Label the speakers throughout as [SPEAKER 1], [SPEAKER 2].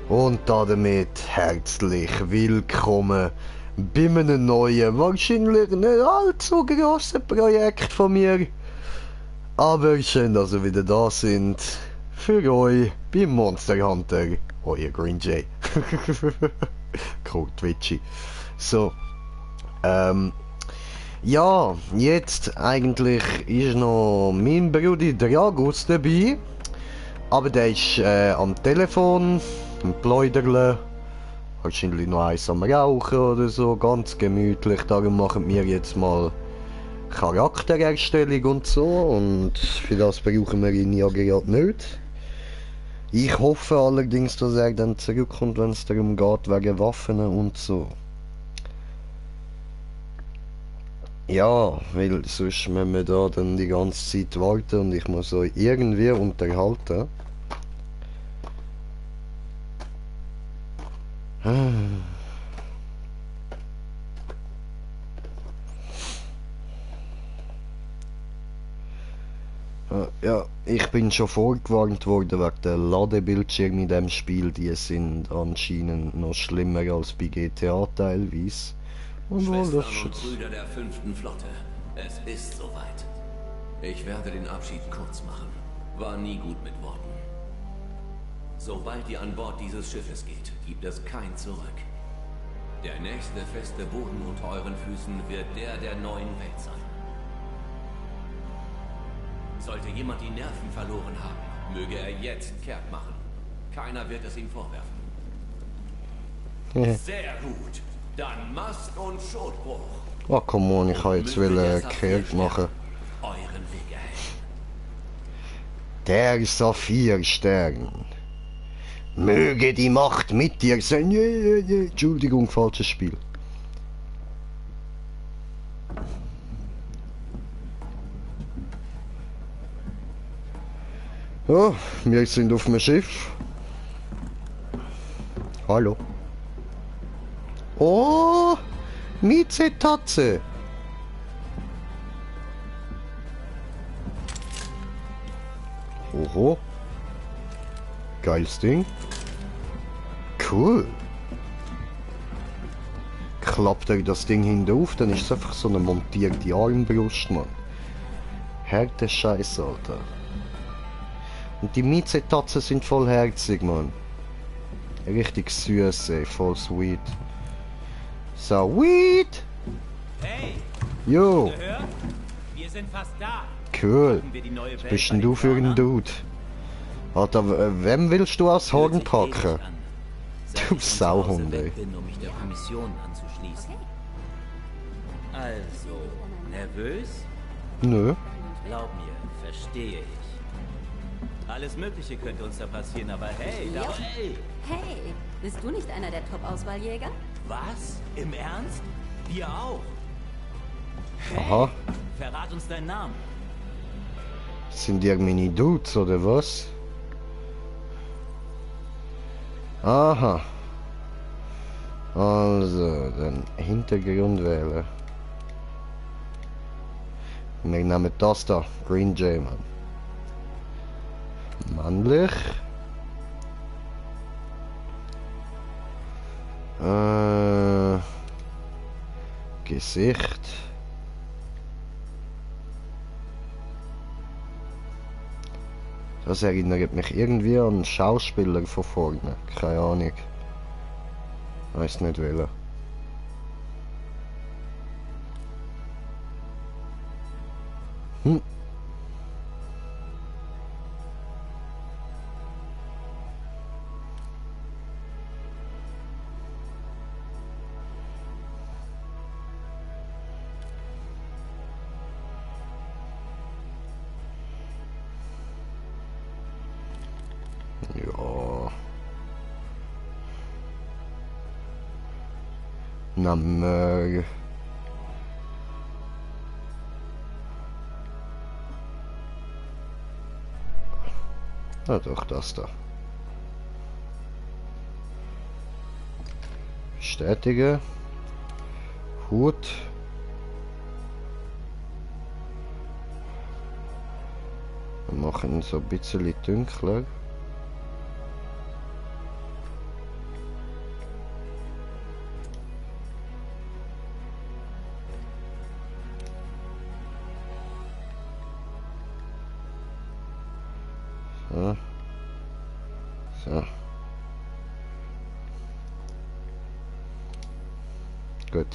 [SPEAKER 1] Und damit herzlich willkommen bei einem neuen, wahrscheinlich nicht allzu grossen Projekt von mir. Aber schön, dass ihr wieder da sind. Für euch bei Monster Hunter, euer Green Jay. Cool, Twitchy. So, ja, jetzt eigentlich ist noch mein Bruder Dragus dabei. Aber der ist am Telefon, am Pläuderle, wahrscheinlich noch eins am Rauchen oder so, ganz gemütlich. Darum machen wir jetzt mal Charaktererstellung und so, und für das brauchen wir ihn ja gerade nicht. Ich hoffe allerdings, dass er dann zurückkommt, wenn es darum geht, wegen Waffen und so. Ja, weil sonst müssen wir da dann die ganze Zeit warten und ich muss euch irgendwie unterhalten. Ja, ich bin schon vorgewarnt worden wegen der Ladebildschirme in dem Spiel. Die sind anscheinend noch schlimmer als bei GTA teilweise.
[SPEAKER 2] Schwestern und Brüder der 5. Flotte, es ist soweit. Ich werde den Abschied kurz machen. War nie gut mit Worten. Sobald ihr an Bord dieses Schiffes geht, gibt es kein Zurück. Der nächste feste Boden unter euren Füßen wird der der neuen Welt sein. Sollte jemand die Nerven verloren haben, möge er jetzt kehrt machen. Keiner wird es ihm vorwerfen. Sehr gut. Dann Mast und Schotbruch.
[SPEAKER 1] Oh, come on, ich kann jetzt kehrt machen.
[SPEAKER 2] Euren Weg erhellen.
[SPEAKER 1] Der Saphirstern. Möge die Macht mit dir sein. Entschuldigung, falsches Spiel. Ja, wir sind auf dem Schiff. Hallo. Oh, Mieze-Tatze. Oho. Geiles Ding. Cool. Klappt er das Ding hinauf, dann ist es einfach so eine montierte Armbrust, Mann. Härte Scheiße, Alter. Und die Mieze-Tatzen sind voll herzig, Mann. Richtig süß, ey, voll sweet. So, weed!
[SPEAKER 3] Hey!
[SPEAKER 1] Jo!
[SPEAKER 3] Gehört? Wir sind fast da.
[SPEAKER 1] Cool.
[SPEAKER 3] Machen wir die neue
[SPEAKER 1] Was
[SPEAKER 3] Welt
[SPEAKER 1] bist
[SPEAKER 3] bei
[SPEAKER 1] denn du
[SPEAKER 3] den
[SPEAKER 1] für ein
[SPEAKER 3] Planern?
[SPEAKER 1] Dude? Alter, wem willst du als Horn packen? Du Sauhund, ey.
[SPEAKER 3] Bin, um mich der Kommission anzuschließen. Also, nervös?
[SPEAKER 1] Nö.
[SPEAKER 3] Glaub mir, verstehe ich. Alles Mögliche könnte uns da passieren, aber hey,
[SPEAKER 4] Ja.
[SPEAKER 3] hey!
[SPEAKER 4] Hey, bist du nicht einer der Top-Auswahljäger?
[SPEAKER 3] Was? Im Ernst? Wir auch? Hey,
[SPEAKER 1] Aha.
[SPEAKER 3] verrat uns deinen Namen.
[SPEAKER 1] Sind die meine Dudes, oder was? Aha. Also, den Hintergrund wählen. Wir nehmen das da, Green Jay, Mann. Männlich. Gesicht. Das erinnert mich irgendwie an einen Schauspieler von vorne. Keine Ahnung. Weiß nicht welcher. Hm. Na, na doch, das da. Bestätige. Hut. Wir machen ihn so ein bisschen dunkler. So. So. Gut.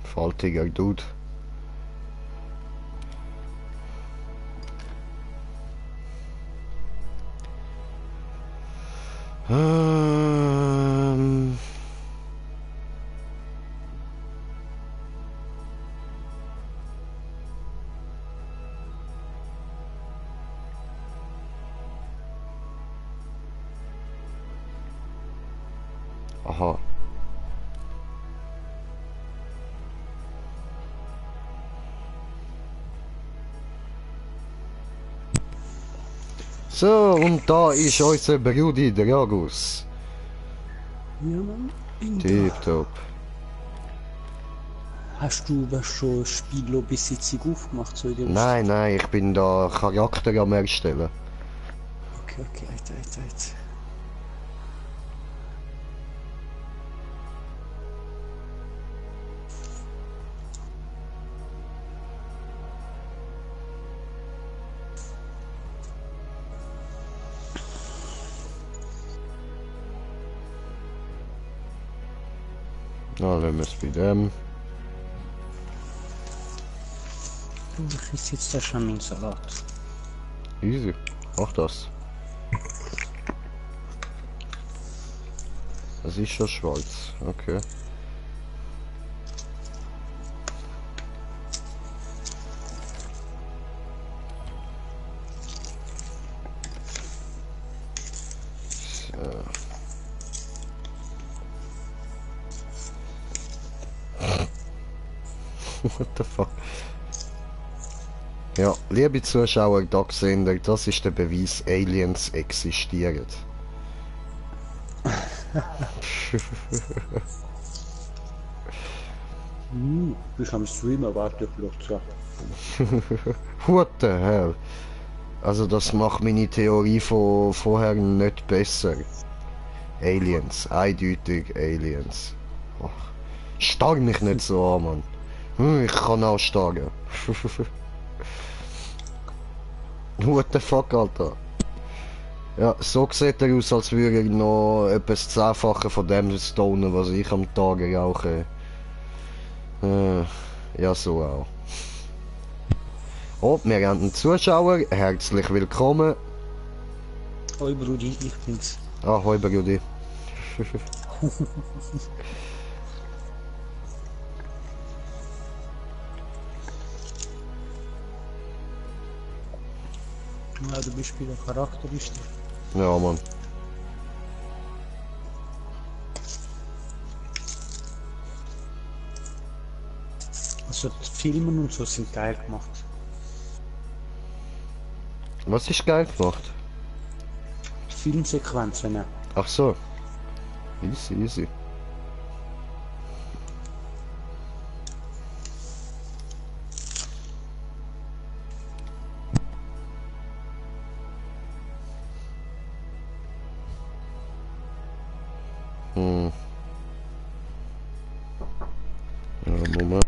[SPEAKER 1] Faltiger Dude. Ähm. Aha. So, und da ist unser Brudi Dragus.
[SPEAKER 5] Ja, Mann.
[SPEAKER 1] Tipptopp.
[SPEAKER 5] Hast du was schon das Spiel ein bisschen aufgemacht? So in der
[SPEAKER 1] Nein, nein, ich bin da Charakter am erstellen.
[SPEAKER 5] Okay, okay, Alter.
[SPEAKER 1] Na, lassen wir es bei dem.
[SPEAKER 5] Ich esse jetzt da schon meinen Salat.
[SPEAKER 1] Easy. Mach das. Das ist schon schwarz. Okay. So. What the fuck? Ja, liebe Zuschauer, da sehen ihr, das ist der Beweis, Aliens existieren.
[SPEAKER 5] Du bist am Streamen, warte vielleicht so.
[SPEAKER 1] What the hell? Also das macht meine Theorie von vorher nicht besser. Aliens, eindeutig Aliens. Oh, starr mich nicht so an, Mann. Ich kann auch starren. What the fuck, Alter? Ja, so sieht er aus, als würde er noch etwas Zehnfache von dem stonen, was ich am Tag rauche. Ja, so auch. Oh, wir haben einen Zuschauer. Herzlich willkommen.
[SPEAKER 5] Hoi Brudi, ich bin's.
[SPEAKER 1] Ah, hoi Brudi.
[SPEAKER 5] Ja, du bist wieder charakteristisch.
[SPEAKER 1] Ja, Mann.
[SPEAKER 5] Also die Filme und so sind geil gemacht.
[SPEAKER 1] Was ist geil gemacht?
[SPEAKER 5] Die Filmsequenzen, ja.
[SPEAKER 1] Ach so. Easy, easy. Ja, Moment.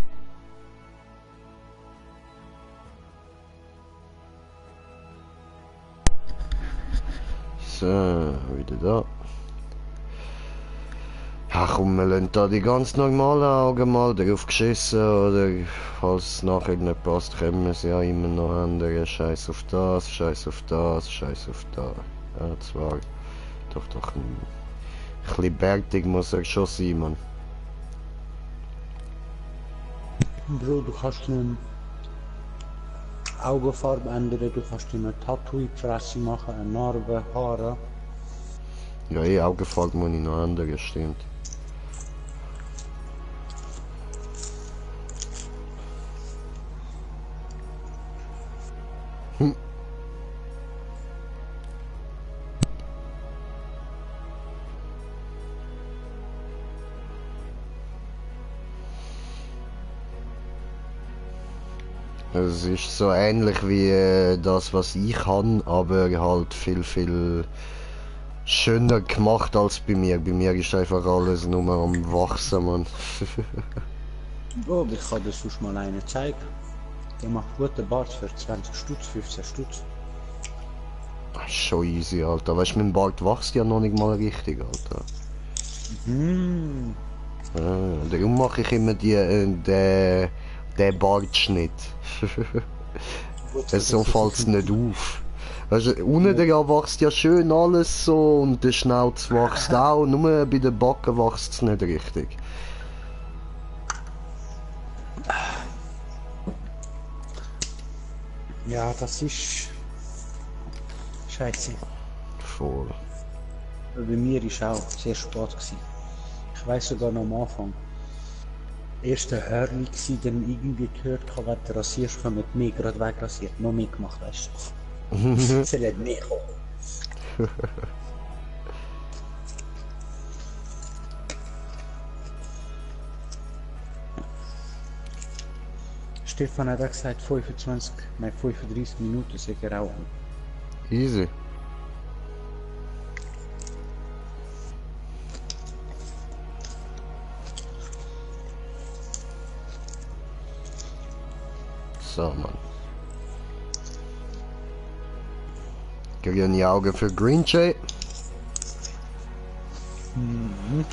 [SPEAKER 1] So, wieder da. Ja komm, wir lassen da die ganz normalen Augen mal drauf geschissen, oder falls es nachher nicht passt, können wir sie ja immer noch ändern. Scheiß auf das, scheiß auf das, scheiß auf das. Ja, zwar doch ein bisschen bärtig muss er schon sein, Mann.
[SPEAKER 5] Bro, du kannst Augenfarbe ändern, du kannst dir ein Tattoo in die Fresse machen, eine Narbe, Haare.
[SPEAKER 1] Ja, Augenfarbe muss ich noch ändern, stimmt. Hm. Es ist so ähnlich wie das, was ich kann, aber halt viel schöner gemacht als bei mir. Bei mir ist einfach alles nur am Wachsen, Mann.
[SPEAKER 5] Oh, ich kann dir sonst mal einen zeigen. Der macht guten Bart für 20 Stutz, 15 Stutz.
[SPEAKER 1] Das ist schon easy, Alter. Weißt du, mein Bart wächst ja noch nicht mal richtig, Alter.
[SPEAKER 5] Hm.
[SPEAKER 1] Darum mache ich immer den Bartschnitt. So fällt es nicht auf. Weißt du, unten dran wächst ja schön alles so und der Schnauz wächst auch, nur bei den Backen wächst es nicht richtig.
[SPEAKER 5] Ja, das ist... Scheiße.
[SPEAKER 1] Voll.
[SPEAKER 5] Bei mir war auch sehr spät gewesen. Ich weiss sogar noch am Anfang. Erste Hörli gsi, dann irgendwie gehört, wenn du rasierst, kommen mehr gerade wegrasiert. Noch mehr gemacht, weißt du. Sie hat mehr kommen. Stefan hat auch gesagt, 35 Minuten sei er auch.
[SPEAKER 1] Easy. So, Mann. Grüne Augen für Green Jay.
[SPEAKER 5] Mhm.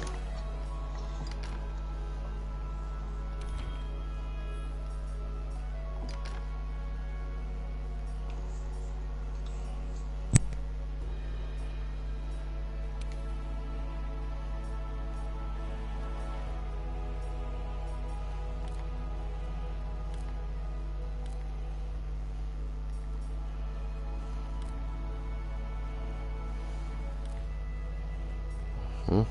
[SPEAKER 1] Hm?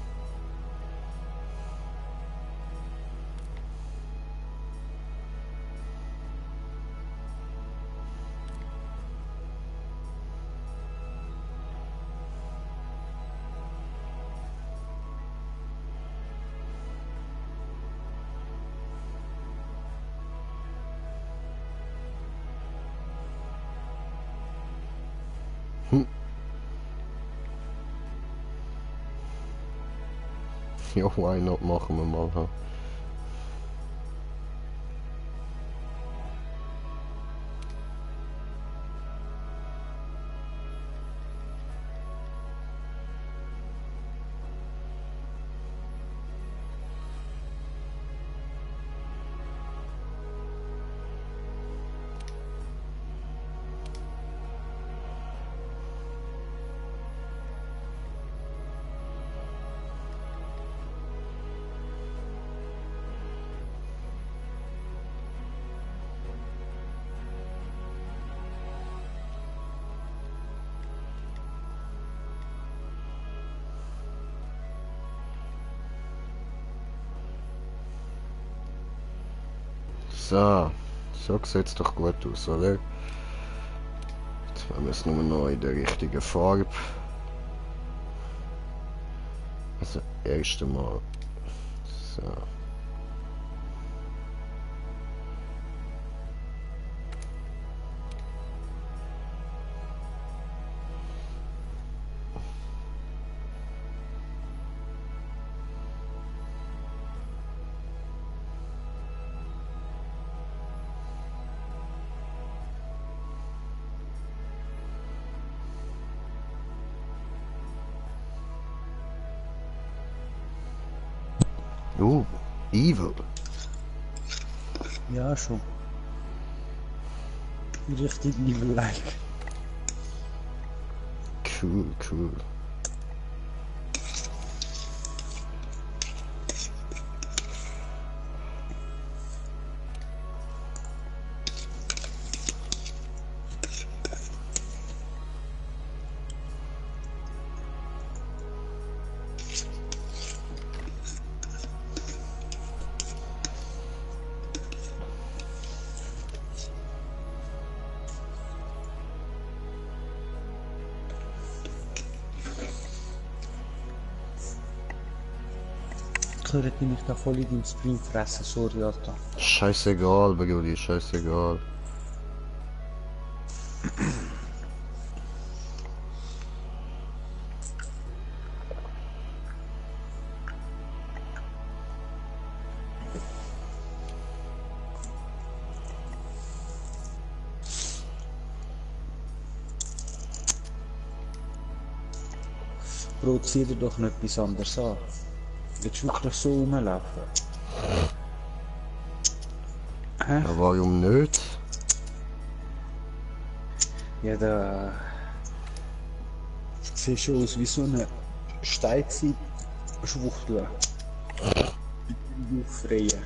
[SPEAKER 1] Hm. Ja, why not, machen wir mal. Ha? So, so sieht's doch gut aus, oder? Jetzt haben wir es nur noch in der richtigen Farbe. Also, erst einmal. So. Evil.
[SPEAKER 5] Ja, schon. Richtig evil-like.
[SPEAKER 1] Cool, cool.
[SPEAKER 5] höre ich mich da voll in deinem Stream fressen, sorry, Alter.
[SPEAKER 1] Scheißegal, Brudi, scheißegal.
[SPEAKER 5] Bro, zieh dir doch nicht etwas anderes an. Willst du wirklich so rumlaufen? Hä?
[SPEAKER 1] Ja, warum nicht?
[SPEAKER 5] Ja, da... Du siehst aus wie so eine Steinzeit-Schwuchtel. Aufreien.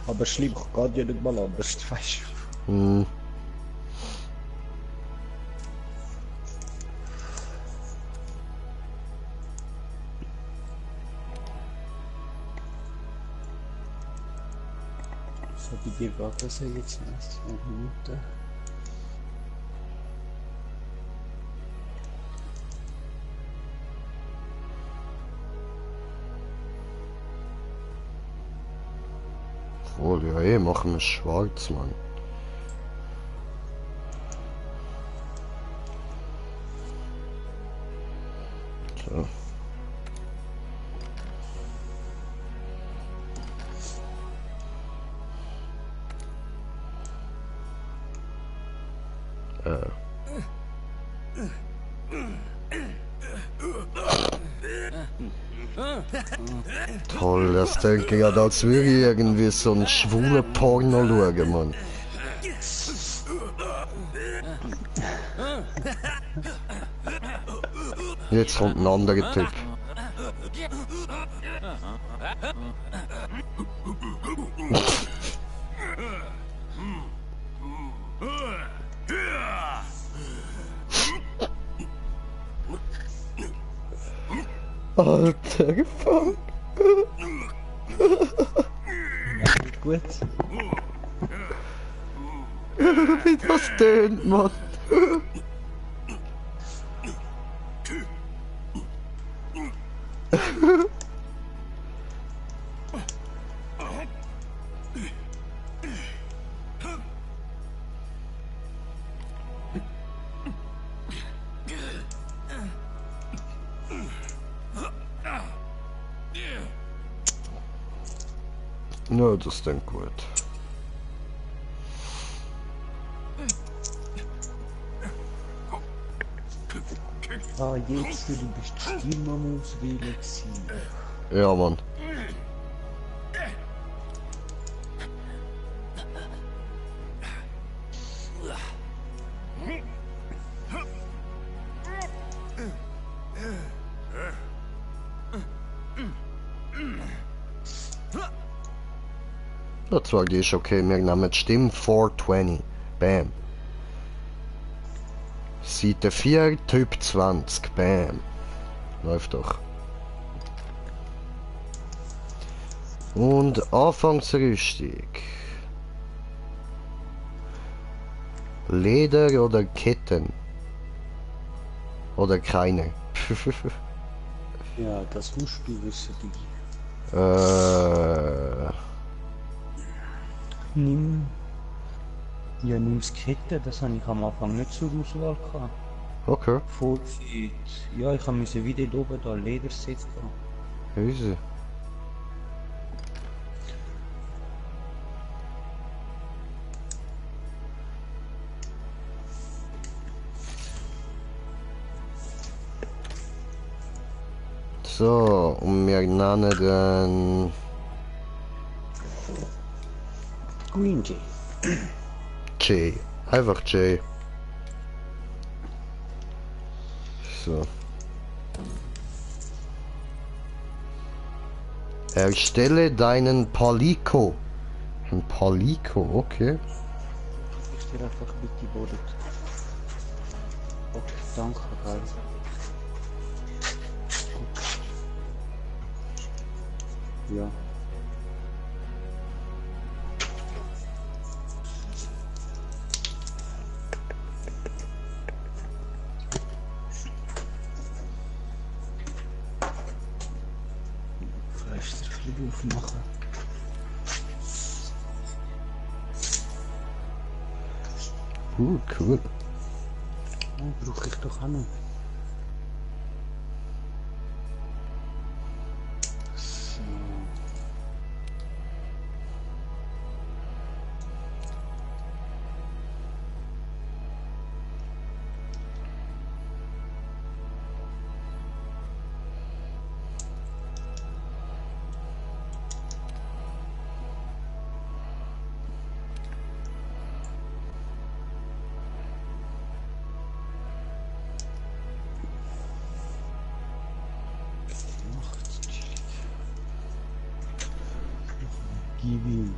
[SPEAKER 5] Aber schlimm geht ja nicht mal anders, weißt du?
[SPEAKER 1] Hm.
[SPEAKER 5] So, bei dir geht das ja jetzt erst 2 Minuten.
[SPEAKER 1] Obwohl, ja eh, machen wir schwarz, Mann. So. Toll, das denke ich ja, als würde ich irgendwie so einen schwulen Porno schauen, Mann. Jetzt kommt ein anderer Typ. Alter, fuck.
[SPEAKER 5] Gut.
[SPEAKER 1] Wie das tönt, Mann. Ja, das ist dann gut.
[SPEAKER 5] Ah, jetzt, du bist still am Auswählen gewesen.
[SPEAKER 1] Ja, Mann. Das war die ist okay, wir nehmen die Stimme 420. Bam. Seite 4, Typ 20. Bam. Läuft doch. Und Anfangsrüstung. Leder oder Ketten? Oder keine?
[SPEAKER 5] Ja, das musst du wissen, Digi. Nimm... Ja, nimm's Kette, das habe ich am Anfang nicht zur Auswahl gehabt.
[SPEAKER 1] Okay.
[SPEAKER 5] Vollzeit. Ja, ich musste wieder oben da Lederset gehen.
[SPEAKER 1] Easy. So, und wir nennen den
[SPEAKER 5] Green Jay.
[SPEAKER 1] J. Einfach J. So. Erstelle deinen Palico. Ein Palico, okay.
[SPEAKER 5] Ich dir einfach bitte Boden. Okay, danke, geil. Ja. Fenster ein bisschen aufmachen.
[SPEAKER 1] Cool.
[SPEAKER 5] Oh, brauche ich doch auch noch. So. Gib ihm.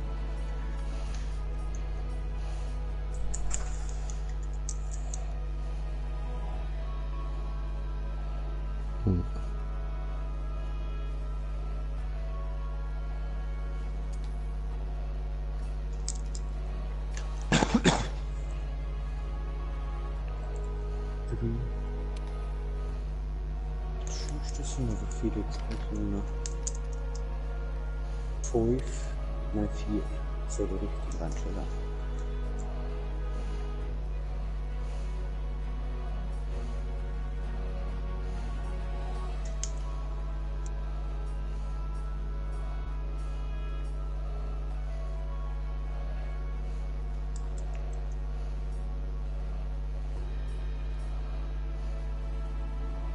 [SPEAKER 5] Das sind aber viele Explosionen. 5, nein 4. Soll ich richtig reinstellen.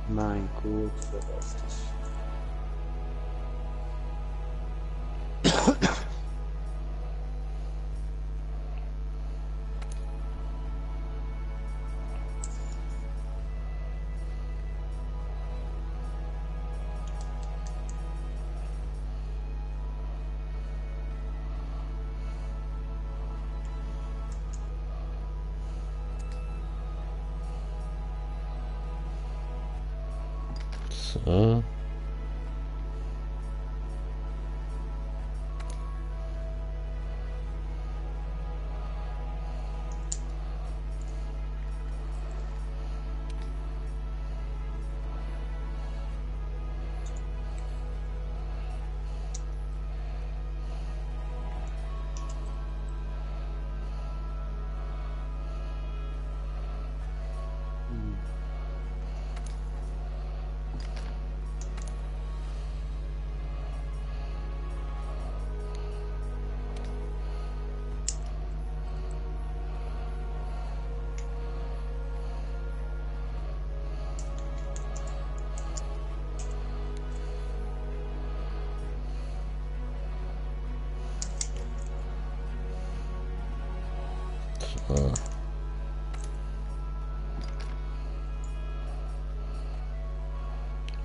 [SPEAKER 5] Mein Gott, was ist das?
[SPEAKER 1] So.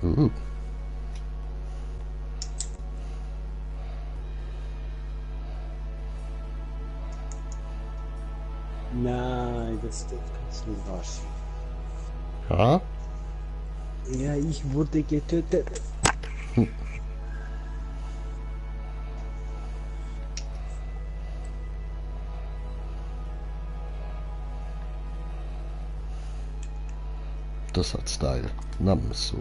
[SPEAKER 1] Uh.
[SPEAKER 5] Nein, das kann's nicht wahr sein.
[SPEAKER 1] Ja?
[SPEAKER 5] Ja, ich wurde getötet.
[SPEAKER 1] Das hat Style. Namen ist so.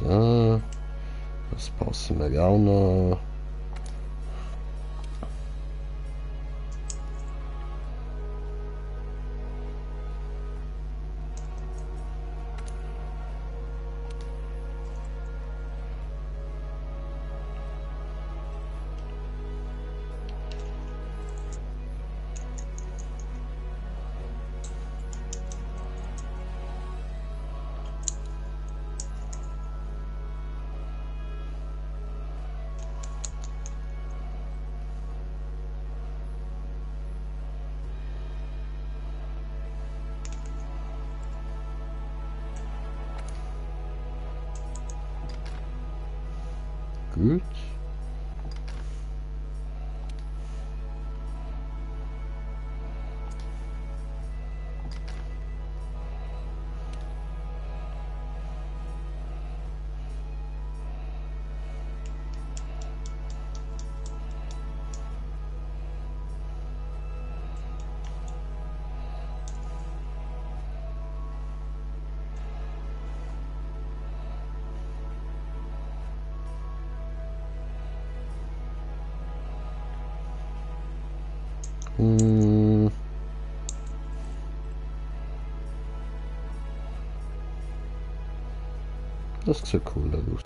[SPEAKER 1] So, das passen wir auch noch. Gut. Hm. Das sieht cool aus.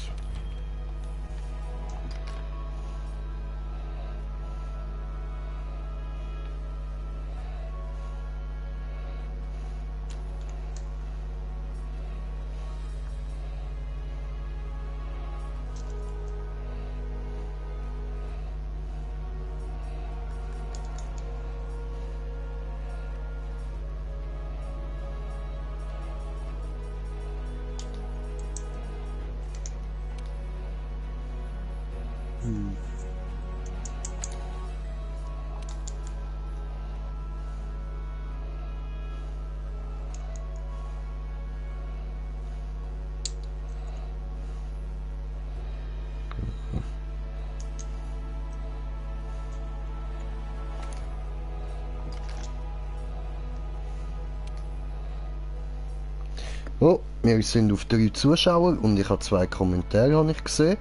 [SPEAKER 1] Oh, wir sind auf 3 Zuschauer und ich habe 2 Kommentare habe ich gesehen.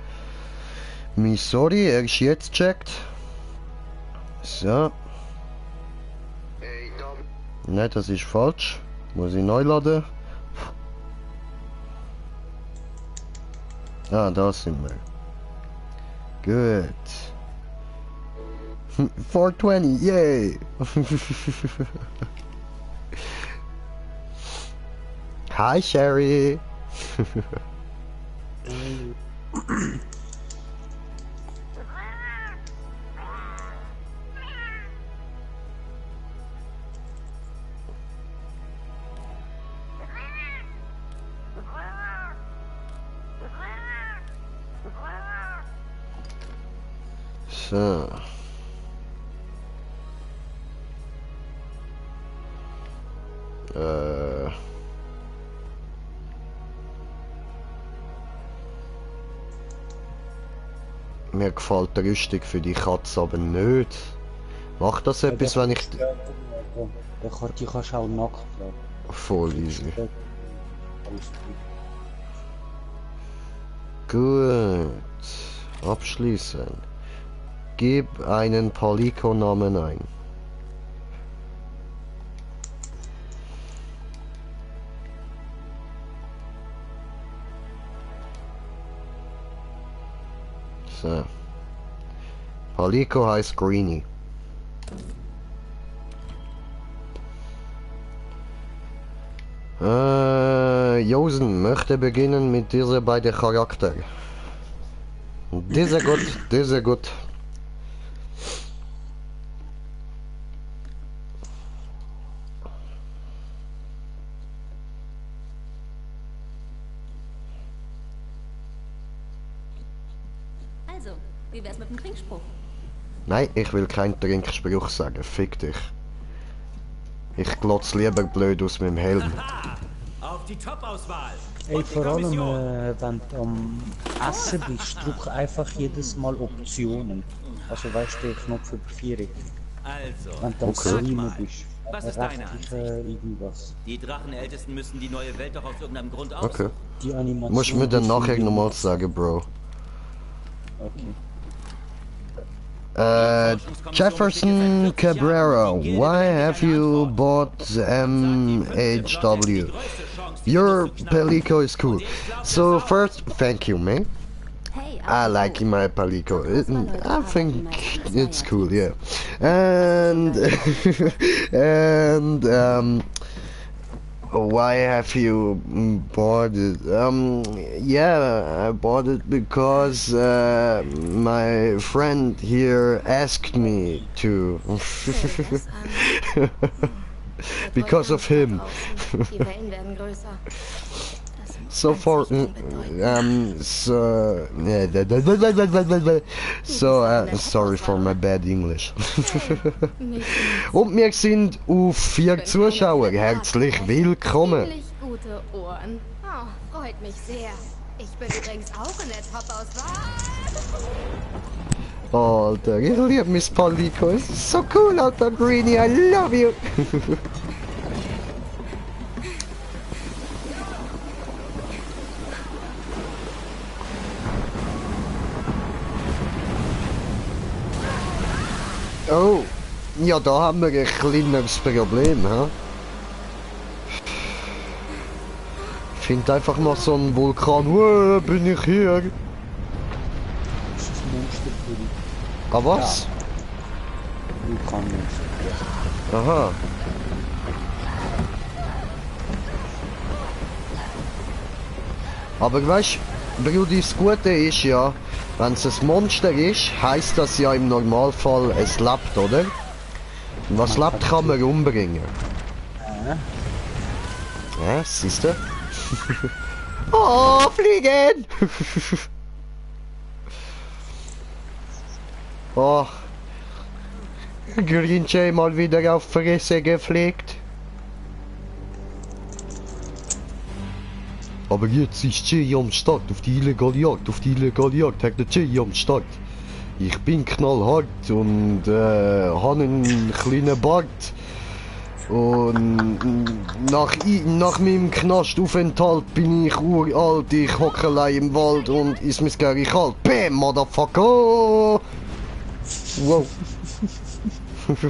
[SPEAKER 1] Mi sorry, er ist jetzt checkt. So. Nein, das ist falsch. Muss ich neu laden. Ah, da sind wir. Gut. 420, yay! Hi Sherry! So. Mir gefällt die Rüstung für die Katze aber nicht. Macht das etwas, wenn ich...
[SPEAKER 5] Die kannst du auch nackt tragen.
[SPEAKER 1] Voll easy.
[SPEAKER 5] Alles gut.
[SPEAKER 1] Gut. Abschließen. Gib einen Palico-Namen ein. So. Palico heißt Greenie. Josen möchte beginnen mit dieser beiden Charakter. Dieser gut, dieser gut.
[SPEAKER 4] Also, wie wär's mit dem Trinkspruch?
[SPEAKER 1] Nein, ich will keinen Trinkspruch sagen. Fick dich. Ich glotz lieber blöd aus meinem Helm.
[SPEAKER 3] Auf die Top-Auswahl!
[SPEAKER 5] Ey, vor allem, wenn du am Essen bist, drück einfach jedes Mal Optionen. Also weißt du, den Knopf über 4.
[SPEAKER 3] Also,
[SPEAKER 5] Wenn du am
[SPEAKER 1] Okay.
[SPEAKER 5] Streamen bist.
[SPEAKER 3] Was ist deine
[SPEAKER 5] Rechtliche irgendwas.
[SPEAKER 3] die Drachenältesten müssen die neue Welt doch aus irgendeinem Grund aus.
[SPEAKER 1] Okay.
[SPEAKER 5] Die Animation.
[SPEAKER 1] Musst du mir dann
[SPEAKER 5] die
[SPEAKER 1] nachher
[SPEAKER 5] finde ich-
[SPEAKER 1] nochmal sagen, Bro.
[SPEAKER 5] Okay.
[SPEAKER 1] Jefferson Cabrera, why have you bought MHW? Your Palico is cool. So first, thank you, man.
[SPEAKER 4] Hey,
[SPEAKER 1] I like my Palico. I think it's cool, yeah. And and why have you bought it? Yeah, I bought it because my friend here asked me to. Because of him.
[SPEAKER 6] Die Wellen werden größer. Das sind
[SPEAKER 1] so sorry for my bad English. Und wir sind auf 4 Zuschauer. Herzlich willkommen.
[SPEAKER 4] Ziemlich gute Ohren. Oh, freut mich sehr. Ich bin übrigens auch in der Top-Auswahl.
[SPEAKER 1] Alter, ich liebe Miss Palico. Es ist so cool, Alter Greenie. I love you. Oh, ja, da haben wir ein kleines Problem, hä? Ich finde einfach mal so einen Vulkan. Bin ich hier?
[SPEAKER 5] Das ist ein Monster, Kuri.
[SPEAKER 1] Ah, was?
[SPEAKER 5] Vulkanmonster.
[SPEAKER 1] Aha. Aber weißt du, Brudi, das Gute ist ja, wenn es ein Monster ist, heisst das ja im Normalfall, es lebt, oder? Und was lebt, kann man umbringen. Ja, siehst du? Oh, fliegen! Oh. Green Jay mal wieder auf Fresse gepflegt. Aber jetzt ist Jay am Start, auf die illegale Jagd, hat der Jay am Start. Ich bin knallhart und habe einen kleinen Bart. Und nach meinem Knastaufenthalt bin ich uralt, ich hocke allein im Wald und ist mir scary kalt. Bam, Motherfucker! Wow.
[SPEAKER 4] Hey,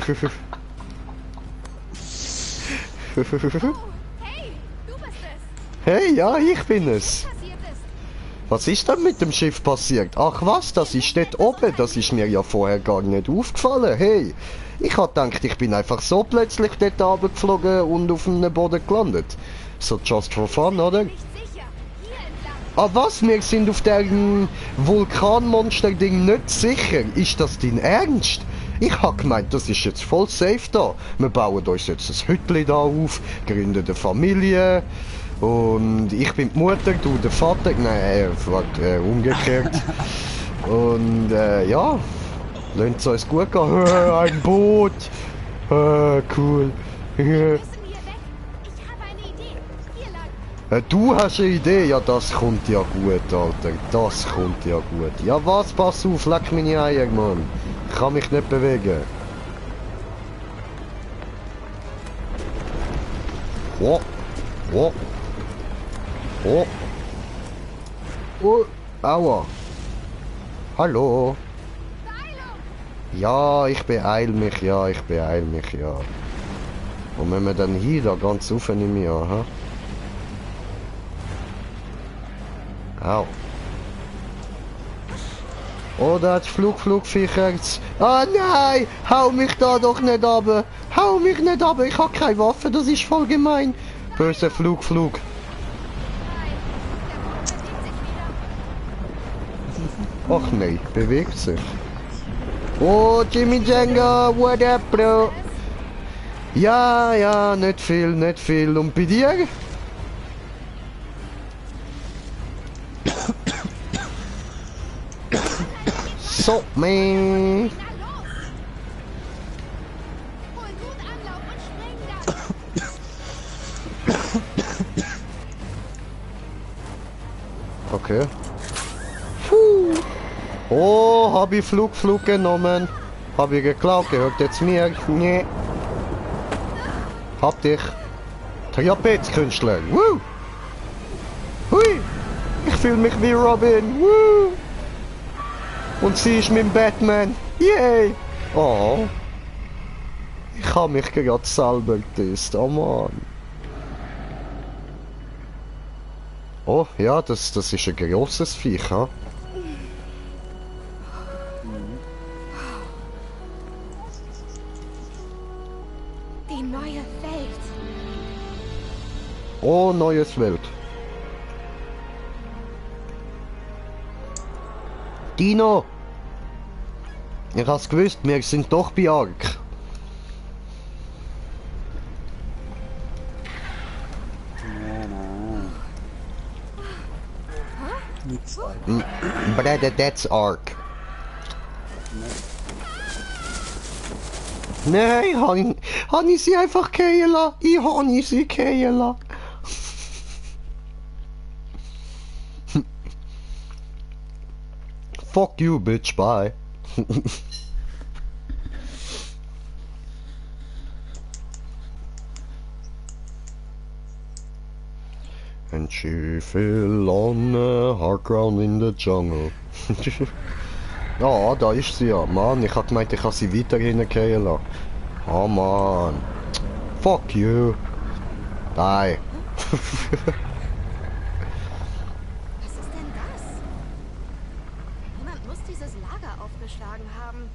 [SPEAKER 4] du bist es.
[SPEAKER 1] Hey, ja, ich bin es.
[SPEAKER 4] Passiert ist.
[SPEAKER 1] Was ist denn mit dem Schiff passiert? Ach was, das ist dort oben, das ist mir ja vorher gar nicht aufgefallen. Hey, ich hab gedacht, ich bin einfach so plötzlich dort runtergeflogen und auf einem Boden gelandet. So just for fun, oder?
[SPEAKER 4] Nicht sicher. Hier entlang.
[SPEAKER 1] Ah was, wir sind auf dem Vulkanmonster-Ding nicht sicher. Ist das dein Ernst? Ich hab gemeint, das ist jetzt voll safe da. Wir bauen uns jetzt ein Hütli da auf, gründen eine Familie. Und ich bin die Mutter, du der Vater. Nein, umgekehrt. Und ja, lasst es uns gut gehen. Ein Boot. Cool.
[SPEAKER 4] Wir müssen hier weg. Ich habe eine Idee. Hier lang.
[SPEAKER 1] Du hast eine Idee? Ja, das kommt ja gut, Alter. Das kommt ja gut. Ja was, pass auf, leck meine Eier, Mann. Ich kann mich nicht bewegen. Oh. Oh. Oh. Oh. Aua. Hallo. Ja, ich beeil mich, ja. Und wenn wir dann hier da ganz rauf nehmen, ja, ha? Au. Oh, da hat Flugviecher. Ah nein! Hau mich da doch nicht ab! Hau mich nicht ab! Ich hab keine Waffe, das ist voll gemein! Böse Flug. Ach nein, bewegt sich. Oh, Jimmy Jenga, what up, bro? Ja, nicht viel. Und bei dir? So, man.
[SPEAKER 4] Na los. Hol gut Anlauf und spring da.
[SPEAKER 1] Okay. Puh. Oh, hab ich Flug genommen. Hab ich geklaut, gehört jetzt mir. Nee. Hab dich. Trapezkünstler. Woo. Hui. Ich fühle mich wie Robin. Woo. Und sie ist mein Batman. Yay. Oh. Ich hab mich gerade selber getestet. Oh Mann. Oh, ja, das ist ein grosses Viech, ha?
[SPEAKER 4] Die neue Welt.
[SPEAKER 1] Oh, neues Welt. Dino! Ich hab's gewusst, wir sind doch bei Ark.
[SPEAKER 5] Nichts Ark.
[SPEAKER 1] Brededet's Ark. Nein, han ich sie einfach gehen lassen. Ich habe sie gehen lassen. Fuck you, bitch, bye. And she fell on a hard ground in the jungle. Ja, da ist sie ja. Mann, ich hab gemeint, ich kann sie weiter hingehen lassen. Oh Mann. Fuck you. Nein.
[SPEAKER 4] Was ist denn das? Niemand muss dieses Lager aufgeschlagen haben.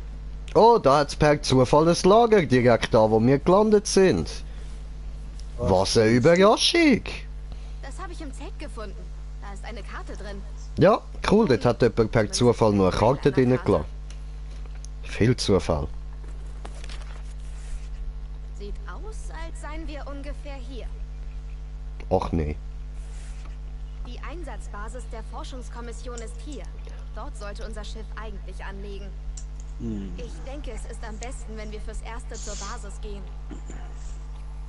[SPEAKER 1] Oh, da hat's per Zufall ein Lager direkt da, wo wir gelandet sind. Was eine Überraschung.
[SPEAKER 4] Das habe ich im Zelt gefunden. Da ist eine Karte drin.
[SPEAKER 1] Ja, cool, dort hat jemand per Zufall nur eine Karte drin gelassen. Viel Zufall.
[SPEAKER 4] Sieht aus, als seien wir ungefähr hier.
[SPEAKER 1] Ach nee.
[SPEAKER 4] Die Einsatzbasis der Forschungskommission ist hier. Dort sollte unser Schiff eigentlich anlegen. Ich denke, es ist am besten, wenn wir fürs Erste zur Basis gehen.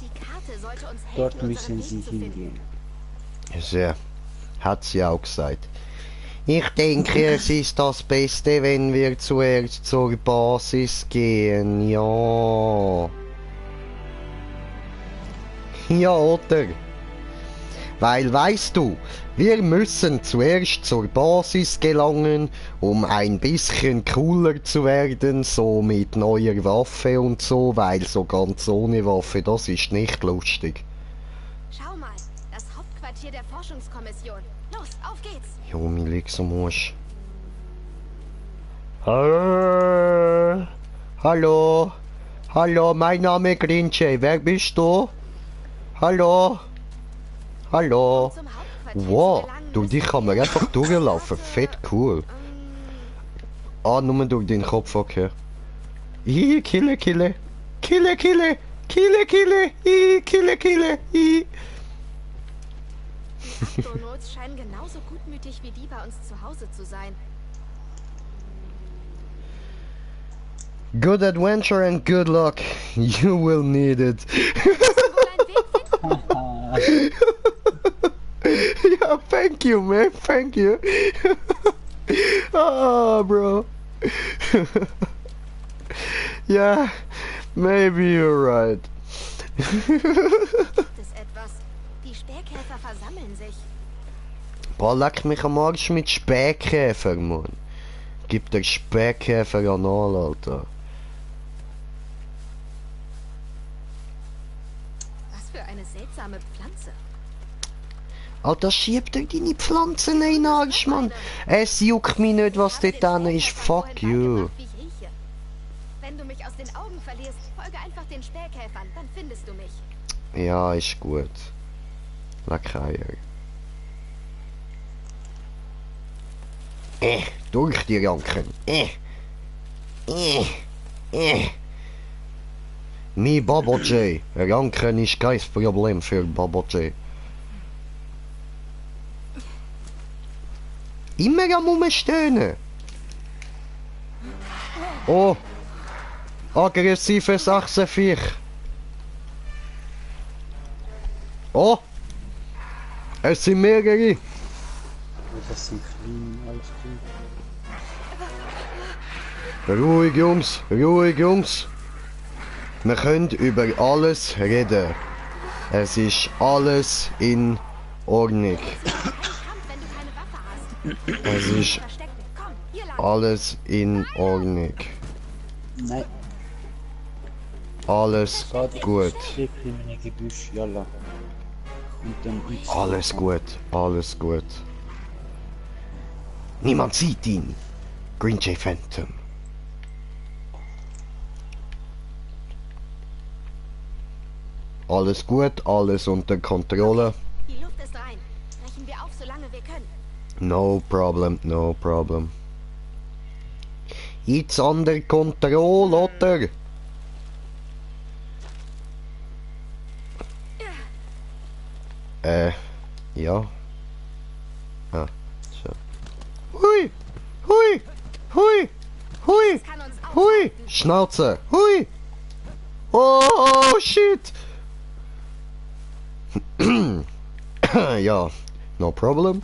[SPEAKER 4] Die Karte sollte uns helfen,
[SPEAKER 5] Dort
[SPEAKER 4] unseren
[SPEAKER 5] müssen
[SPEAKER 4] Weg
[SPEAKER 5] sie
[SPEAKER 4] zu finden.
[SPEAKER 5] hingehen.
[SPEAKER 1] Sehr. Hat sie auch gesagt. Ich denke, es ist das Beste, wenn wir zuerst zur Basis gehen. Ja. Ja, oder? Weil, weißt du, wir müssen zuerst zur Basis gelangen, um ein bisschen cooler zu werden, so mit neuer Waffe und so, weil so ganz ohne Waffe, das ist nicht lustig.
[SPEAKER 4] Schau mal, das Hauptquartier der Forschungskommission. Los, auf geht's!
[SPEAKER 1] Jo, mir liegt so Arsch. Hallo? Hallo? Hallo, mein Name ist Grinche. Wer bist du? Hallo? Hallo?
[SPEAKER 4] Zum Hauptquartier zu
[SPEAKER 1] Wow,
[SPEAKER 4] gelangen,
[SPEAKER 1] durch dich kann man einfach durchlaufen. Fett cool. Ah, nur durch den Kopf, okay. Kille. Kille.
[SPEAKER 4] Die Abdonots scheinen genauso gutmütig wie die bei uns zu Hause zu sein.
[SPEAKER 1] Good adventure and good luck. You will need it.
[SPEAKER 4] Wohl ein Weg finden?
[SPEAKER 1] Yeah, thank you, man. Thank you. Ah, bro. Yeah, maybe you're right.
[SPEAKER 4] Gibt es etwas? Die Spähkäfer versammeln sich.
[SPEAKER 1] Boah, leck mich am Arsch mit Spähkäfer, Mann. Gib der Spähkäfer anal, Alter.
[SPEAKER 4] Was für eine seltsame Pflanze.
[SPEAKER 1] Alter, schieb dir deine Pflanzen in den Arsch, Mann. Es juckt mich nicht, was dort drin ist. Fuck you.
[SPEAKER 4] Wenn du mich aus den Augen verlierst, folge einfach den Spähkäfern, dann findest du mich.
[SPEAKER 1] Ja, ist gut. Leck Eier. Durch die Janken. Mi Babo J. Janken ist kein Problem für Babo J. Immer am Umstöhnen. Oh. Aggressives Achsenviech. Oh. Es sind mehrere.
[SPEAKER 5] Das sind klein, alles cool.
[SPEAKER 1] Ruhig, Jungs. Ruhig, Jungs. Wir können über alles reden. Es ist alles in Ordnung.
[SPEAKER 4] Wenn du keine Waffe hast.
[SPEAKER 1] Es ist
[SPEAKER 4] Verstecken. Komm, hier lang.
[SPEAKER 1] alles in Ordnung.
[SPEAKER 5] Nein,
[SPEAKER 1] Alles gut.
[SPEAKER 5] klick in meine Gebüsch, jalla. Und dann X.
[SPEAKER 1] Alles gut. Alles gut. Niemand sieht ihn. Green J Phantom. Alles gut, alles unter Kontrolle.
[SPEAKER 4] Die Luft ist rein. Brechen wir auf, solange wir können.
[SPEAKER 1] No problem, no problem. It's under control, oder? Ja. Ah, so. Hui! Hui! Hui! Hui!
[SPEAKER 4] Kann uns
[SPEAKER 1] Hui!
[SPEAKER 4] aufhalten.
[SPEAKER 1] Schnauze! Hui! Oh, shit! Ja, no problem.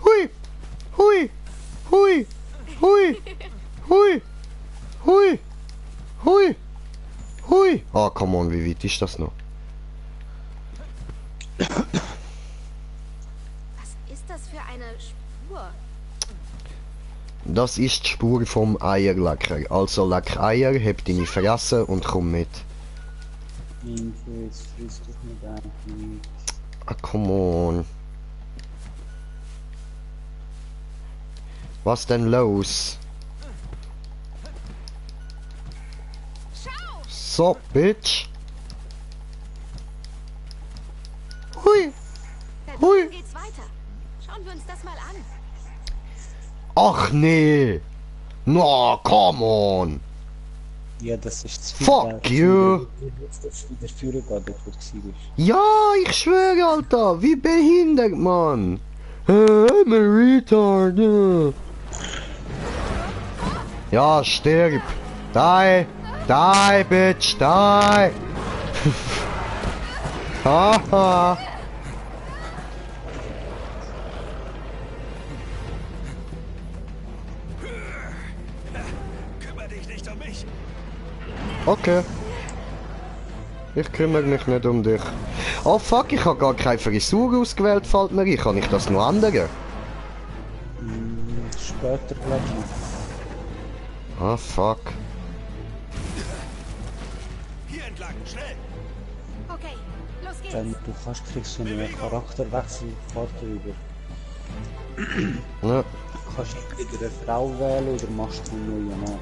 [SPEAKER 1] Hui! Hui! Hui! Hui! Hui! Hui! Hui! Hui! Ah, come on, wie weit ist das noch?
[SPEAKER 4] Was ist das für eine Spur?
[SPEAKER 1] Das ist die Spur vom Eierlecker. Also leck Eier, heb deine Fresse und komm mit.
[SPEAKER 5] Jetzt frisst dich mit ein.
[SPEAKER 1] Ah, come on. Was denn los? So, Bitch. Hui.
[SPEAKER 4] Da
[SPEAKER 1] Hui.
[SPEAKER 4] drüben geht's weiter. Schauen wir uns das mal an.
[SPEAKER 1] Ach nee. No, come on.
[SPEAKER 5] Ja, das ist zu viel.
[SPEAKER 1] Fuck
[SPEAKER 5] Geld.
[SPEAKER 1] you.
[SPEAKER 5] Du musst wieder führen gehen, dort wo du warst.
[SPEAKER 1] Ja, ich schwöre, Alter. Wie behindert, Mann. I'm a retard. Ja, stirb. Die. Die, Bitch. Die. Haha.
[SPEAKER 6] Kümmere dich nicht um mich.
[SPEAKER 1] Okay. Ich kümmere mich nicht um dich. Oh fuck, ich habe gar keine Frisur ausgewählt, fällt mir ein. Kann ich das noch ändern?
[SPEAKER 5] Später glaube ich.
[SPEAKER 1] Ah fuck.
[SPEAKER 6] Hier entlang, schnell.
[SPEAKER 4] Okay, los geht's.
[SPEAKER 5] Wenn du kannst, kriegst du einen Charakterwechsel-Karte über.
[SPEAKER 1] Ja.
[SPEAKER 5] Du kannst entweder eine Frau wählen oder machst du einen neuen Mann.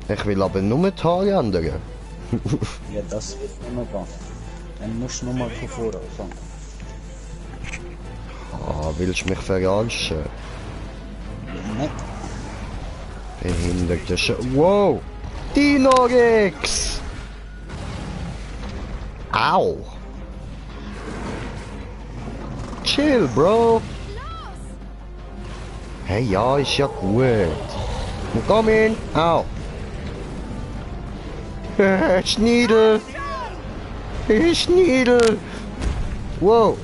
[SPEAKER 1] Ich will aber nur die Haare ändern.
[SPEAKER 5] Ja, das wird nicht mehr gehen. Dann musst du nochmal von vorne anfangen.
[SPEAKER 1] Ah, willst du mich verarschen?
[SPEAKER 5] Nicht?
[SPEAKER 1] Behinderte Wow! Dino-Rex! Au! Chill, Bro! Hey, ja, ist ja gut. Komm in! Au! Schniedel! Schniedel! Wow!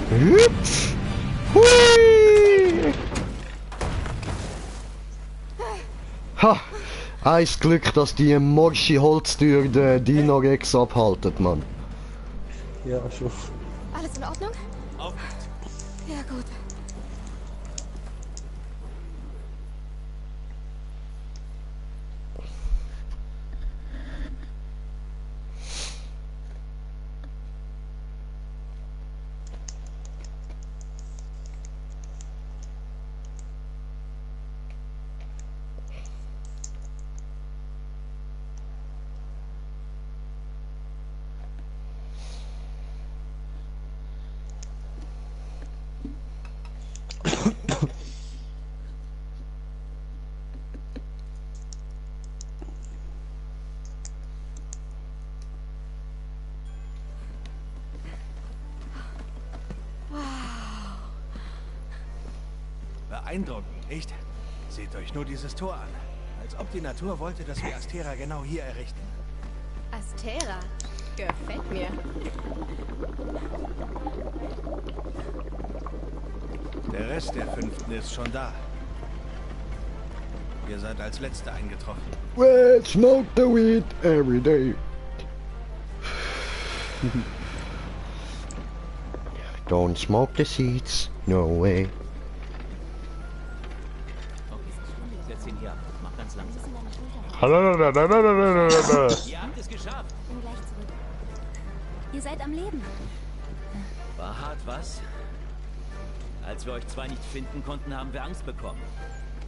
[SPEAKER 1] Hüpf! Hui! Ha! Eins Glück, dass die morsche Holztür den Dino-Rex abhaltet, Mann.
[SPEAKER 5] Ja, schon.
[SPEAKER 4] Alles in Ordnung?
[SPEAKER 6] Auf geht's.
[SPEAKER 4] Ja, gut.
[SPEAKER 6] Beeindruckend, nicht? Seht euch nur dieses Tor an. Als ob die Natur wollte, dass wir Astera genau hier errichten.
[SPEAKER 4] Astera. Gefällt mir.
[SPEAKER 6] Der Rest der 5. ist schon da. Ihr seid als Letzte eingetroffen.
[SPEAKER 1] Well, smoke the weed every day. Don't smoke the seeds, no way.
[SPEAKER 3] Setz ihn hier ab. Mach ganz langsam.
[SPEAKER 1] Hahaha.
[SPEAKER 3] Ihr habt es geschafft.
[SPEAKER 7] Bin gleich zurück. Ihr seid am Leben.
[SPEAKER 3] War hart, was? Als wir euch zwei nicht finden konnten, haben wir Angst bekommen.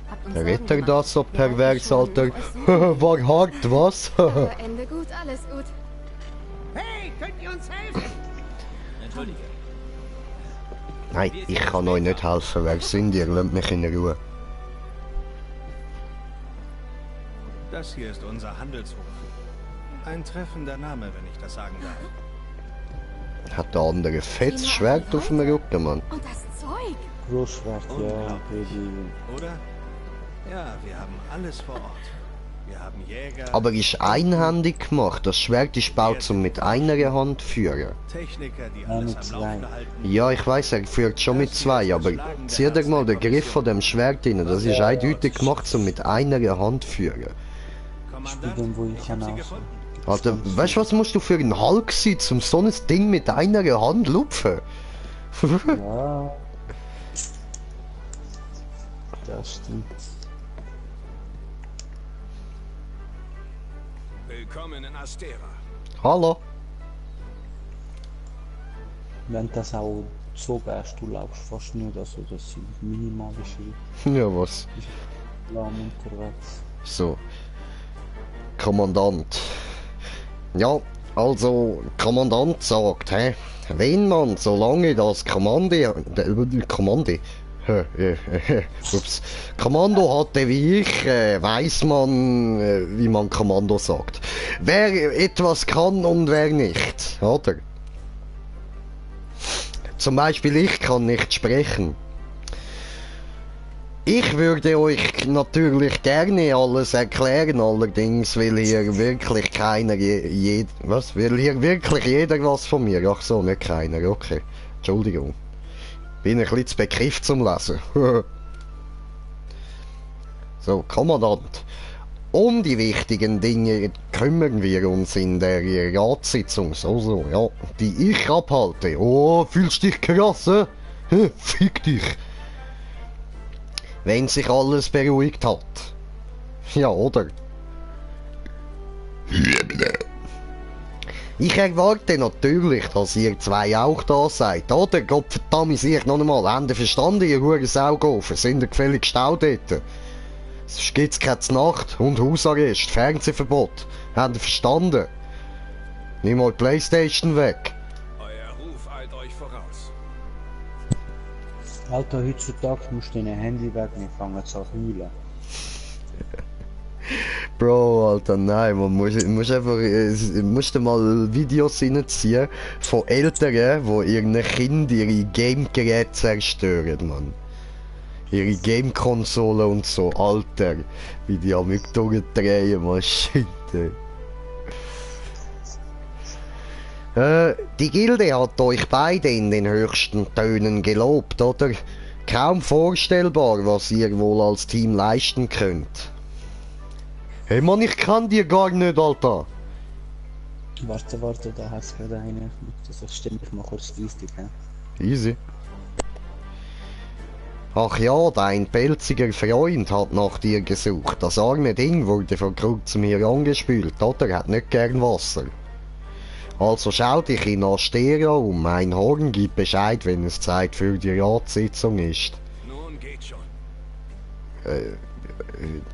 [SPEAKER 7] Habt uns
[SPEAKER 1] Ritter
[SPEAKER 7] Sorgen
[SPEAKER 1] das so
[SPEAKER 7] gemacht. Wir wollten
[SPEAKER 1] pervers,
[SPEAKER 7] schon
[SPEAKER 1] Alter.
[SPEAKER 7] euch suchen.
[SPEAKER 1] War hart, was?
[SPEAKER 4] Aber Ende gut, alles gut.
[SPEAKER 3] Entschuldige.
[SPEAKER 1] Nein, ich kann euch nicht helfen. Wer sind ihr? Lasst mich in Ruhe.
[SPEAKER 6] Das hier ist unser Handelshof. Ein treffender Name, wenn ich das sagen darf.
[SPEAKER 1] Hat der andere fettes Schwert auf dem Rücken, Mann.
[SPEAKER 7] Und das Zeug.
[SPEAKER 5] Großschwert, ja, Baby.
[SPEAKER 6] Oder? Ja, wir haben alles vor Ort. Wir haben Jäger...
[SPEAKER 1] Aber ist einhändig gemacht. Das Schwert ist gebaut zum mit einer Hand führen.
[SPEAKER 6] Techniker, die
[SPEAKER 5] Ja,
[SPEAKER 6] alles
[SPEAKER 5] mit
[SPEAKER 6] am
[SPEAKER 5] zwei.
[SPEAKER 6] Laufen halten.
[SPEAKER 1] Ja, ich weiß, er führt schon mit zwei, aber zieh dir mal den Griff von dem Schwert rein. Das ist eindeutig gemacht zum mit einer Hand führen.
[SPEAKER 6] Kommandant,
[SPEAKER 5] Irgendwo ich
[SPEAKER 6] ich
[SPEAKER 5] kann
[SPEAKER 6] hab sie
[SPEAKER 5] auch.
[SPEAKER 6] gefunden.
[SPEAKER 1] Alter, weißt du, was musst du für ein Hulk sein, um so ein Ding mit einer Hand lupfen?
[SPEAKER 5] Ja. Das stimmt.
[SPEAKER 6] Willkommen in Astera.
[SPEAKER 1] Hallo?
[SPEAKER 5] Wenn das auch so wärst, du laufst fast nicht, also das sind minimalische
[SPEAKER 1] Ja, was?
[SPEAKER 5] Lahm unterwegs.
[SPEAKER 1] So. Kommandant. Ja, also, Kommandant sagt, wenn man, solange das Kommando hatte wie ich, weiß man, wie man Kommando sagt. Wer etwas kann und wer nicht, oder? Zum Beispiel ich kann nicht sprechen. Ich würde euch natürlich gerne alles erklären, allerdings will hier wirklich keiner will hier wirklich jeder was von mir? Ach so, nicht keiner, okay. Entschuldigung. Bin ein bisschen zu bekifft zum Lesen. So, Kommandant. Um die wichtigen Dinge kümmern wir uns in der Ratssitzung, so, ja, die ich abhalte. Oh, fühlst dich krass, Fick dich. Wenn sich alles beruhigt hat. Ja, oder? Ich erwarte natürlich, dass ihr zwei auch da seid, oder? Gottverdammt, ich noch einmal. Habt ihr verstanden, ihr Hurensaughofen? Sind ihr gefälligst auch dort? Sonst gibt's keine Nacht und Hausarrest, Fernsehverbot. Habt ihr verstanden? Nimm mal die Playstation weg.
[SPEAKER 6] Euer Ruf eilt euch voraus.
[SPEAKER 5] Alter, heutzutage musst du dein Handy wegnehmen, fangen zu heulen.
[SPEAKER 1] Bro, Alter, nein, man muss einfach, musst du mal Videos reinziehen von Eltern, die ihren Kindern ihre Gamegeräte zerstören, Mann. Ihre Gamekonsole und so, Alter, wie die am durchdrehen, man, shit, die Gilde hat euch beide in den höchsten Tönen gelobt, oder? Kaum vorstellbar, was ihr wohl als Team leisten könnt. Hey Mann, ich kann dir gar nicht, Alter!
[SPEAKER 5] Warte, da hat's gerade einen. Ich stelle mich mal kurz richtig,
[SPEAKER 1] Easy. Ach ja, dein pelziger Freund hat nach dir gesucht. Das arme Ding wurde vor kurzem hier angespült, oder? Er hat nicht gern Wasser. Also schau dich in Astera um. Mein Horn gibt Bescheid, wenn es Zeit für die Ratssitzung ist.
[SPEAKER 6] Nun geht schon.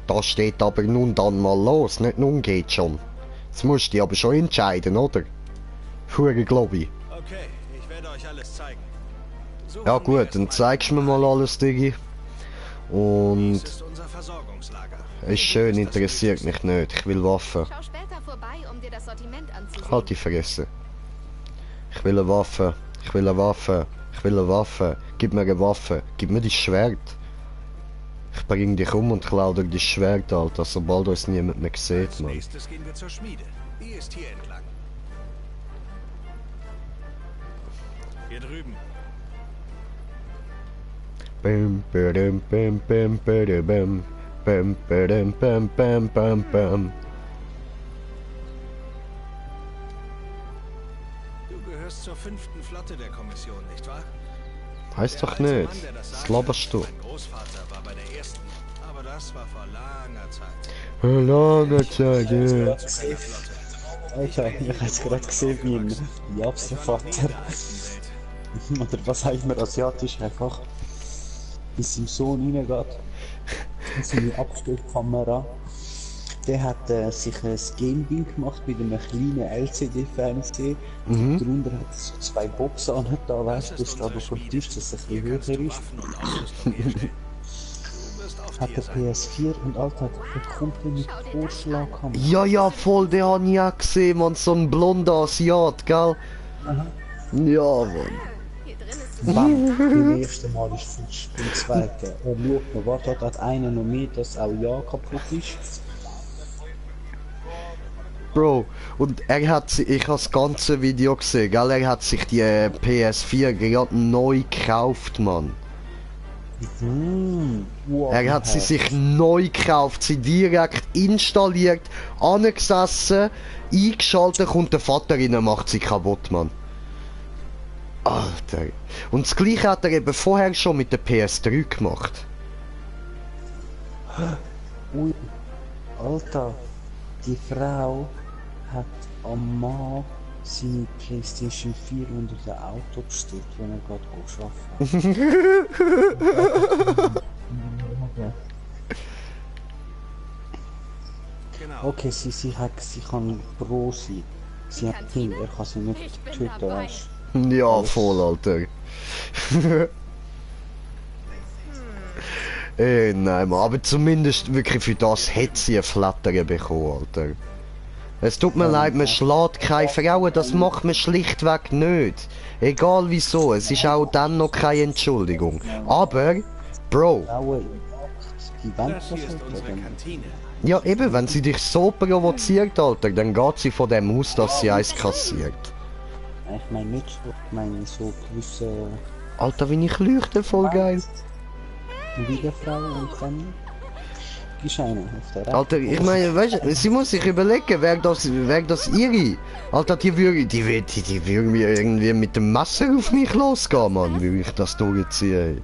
[SPEAKER 1] Das steht aber nun dann mal los, nicht nun geht schon. Jetzt musst du dich aber schon entscheiden, oder? Hure Globi.
[SPEAKER 6] Okay, ich werde euch alles zeigen. Suchen
[SPEAKER 1] Ja
[SPEAKER 6] wir
[SPEAKER 1] gut,
[SPEAKER 6] erst
[SPEAKER 1] dann
[SPEAKER 6] mal
[SPEAKER 1] zeigst du mir mal alles, Digi. Und
[SPEAKER 6] Dies ist unser Versorgungslager.
[SPEAKER 1] ist schön, interessiert mich nicht. Ich will Waffen.
[SPEAKER 4] Schau später vorbei, um dir das Sortiment anzusehen.
[SPEAKER 1] Halt die Fresse. Ich will eine Waffe. Ich will eine Waffe. Ich will eine Waffe. Gib mir eine Waffe. Gib mir das Schwert. Ich bring dich um und klau dir das Schwert, Alter, sobald uns niemand mehr sieht,
[SPEAKER 6] Als
[SPEAKER 1] Mann.
[SPEAKER 6] nächstes gehen wir zur Schmiede. Die ist hier entlang. Hier drüben.
[SPEAKER 1] Bam, badam, bam, bam, badam, bam, badam, bam, bam, bam, bam.
[SPEAKER 6] Du gehörst zur 5. Flotte der Kommission, nicht wahr?
[SPEAKER 1] Heißt
[SPEAKER 6] Der
[SPEAKER 1] doch
[SPEAKER 6] alte
[SPEAKER 1] nicht.
[SPEAKER 6] Mann, der das
[SPEAKER 1] Das
[SPEAKER 6] sagte,
[SPEAKER 1] laberst du.
[SPEAKER 6] Mein Großvater war bei der 1. Aber das war vor langer Zeit.
[SPEAKER 1] Lange Zeit, ja.
[SPEAKER 6] Zu keiner Flotte.
[SPEAKER 5] Alter, ich habe es gerade gesehen, wie ein Japser-Vater. Oder was heißt man asiatisch einfach? Bis sein Sohn reingeht. In seine Abstellkamera. Der hat sich ein Gaming gemacht mit einem kleinen LCD-Fernseher. Darunter hat er so zwei Boxen da, weißt du, das steht auf dem Tisch, dass es ein bisschen höher ist.
[SPEAKER 6] Waffen und Ausrüstung herstellen. Du wirst auf
[SPEAKER 5] Hat
[SPEAKER 6] dir
[SPEAKER 5] der
[SPEAKER 6] sein.
[SPEAKER 5] PS4 und Alter, der kommt mit Vorschlaghammer.
[SPEAKER 1] Ja, voll, der hab ich auch gesehen, man, so ein blonder Asiat, gell? Ja, Mann.
[SPEAKER 4] Hier drin ist es
[SPEAKER 5] Bam, beim ersten Mal ist falsch, beim zweiten. Oh, schau mal, warte, hat einer noch mehr, dass auch ja kaputt ist.
[SPEAKER 1] Bro, und er hat sich, ich habe das ganze Video gesehen, gell? Er hat sich die PS4 gerade neu gekauft, Mann.
[SPEAKER 5] Wow,
[SPEAKER 1] Er hat sie sich neu gekauft, sie direkt installiert, angesessen, eingeschaltet, kommt der Vater rein und macht sie kaputt, Mann. Alter. Und das gleiche hat er eben vorher schon mit der PS3 gemacht.
[SPEAKER 5] Ui, Alter, die Frau hat am Mann seine PlayStation 4 unter dem Auto gestellt, wenn er gerade arbeiten.
[SPEAKER 6] Genau.
[SPEAKER 5] Okay, sie kann Pro sein. Sie hat Kinder, er kann sie nicht
[SPEAKER 4] Ich bin
[SPEAKER 5] töten,
[SPEAKER 4] dabei.
[SPEAKER 5] weißt
[SPEAKER 1] Ja, voll, Alter. Nein, Mann, aber zumindest wirklich für das hat sie ein Flattern bekommen, Alter. Es tut mir leid, man schlägt keine Frauen, das macht man schlichtweg nicht. Egal wieso, es ist auch dann noch keine Entschuldigung. Aber, Bro,
[SPEAKER 5] Frauen, die wollen
[SPEAKER 6] Das
[SPEAKER 5] das
[SPEAKER 6] hier ist
[SPEAKER 5] nicht,
[SPEAKER 6] unsere
[SPEAKER 5] oder?
[SPEAKER 6] Kantine.
[SPEAKER 1] ja eben, wenn sie dich so provoziert, Alter, dann geht sie von dem aus, dass sie eins kassiert.
[SPEAKER 5] Ich meine nicht so, ich meine so gewisse
[SPEAKER 1] Alter, wie ich leuchte, voll geil.
[SPEAKER 5] Wiederfrauen und dann gehst du einen auf der
[SPEAKER 1] Alter, ich meine, weißt du, sie muss sich überlegen, wäre das ihre. Alter, die würde mir irgendwie mit dem Messer auf mich losgehen, Mann, würde ich das durchziehen.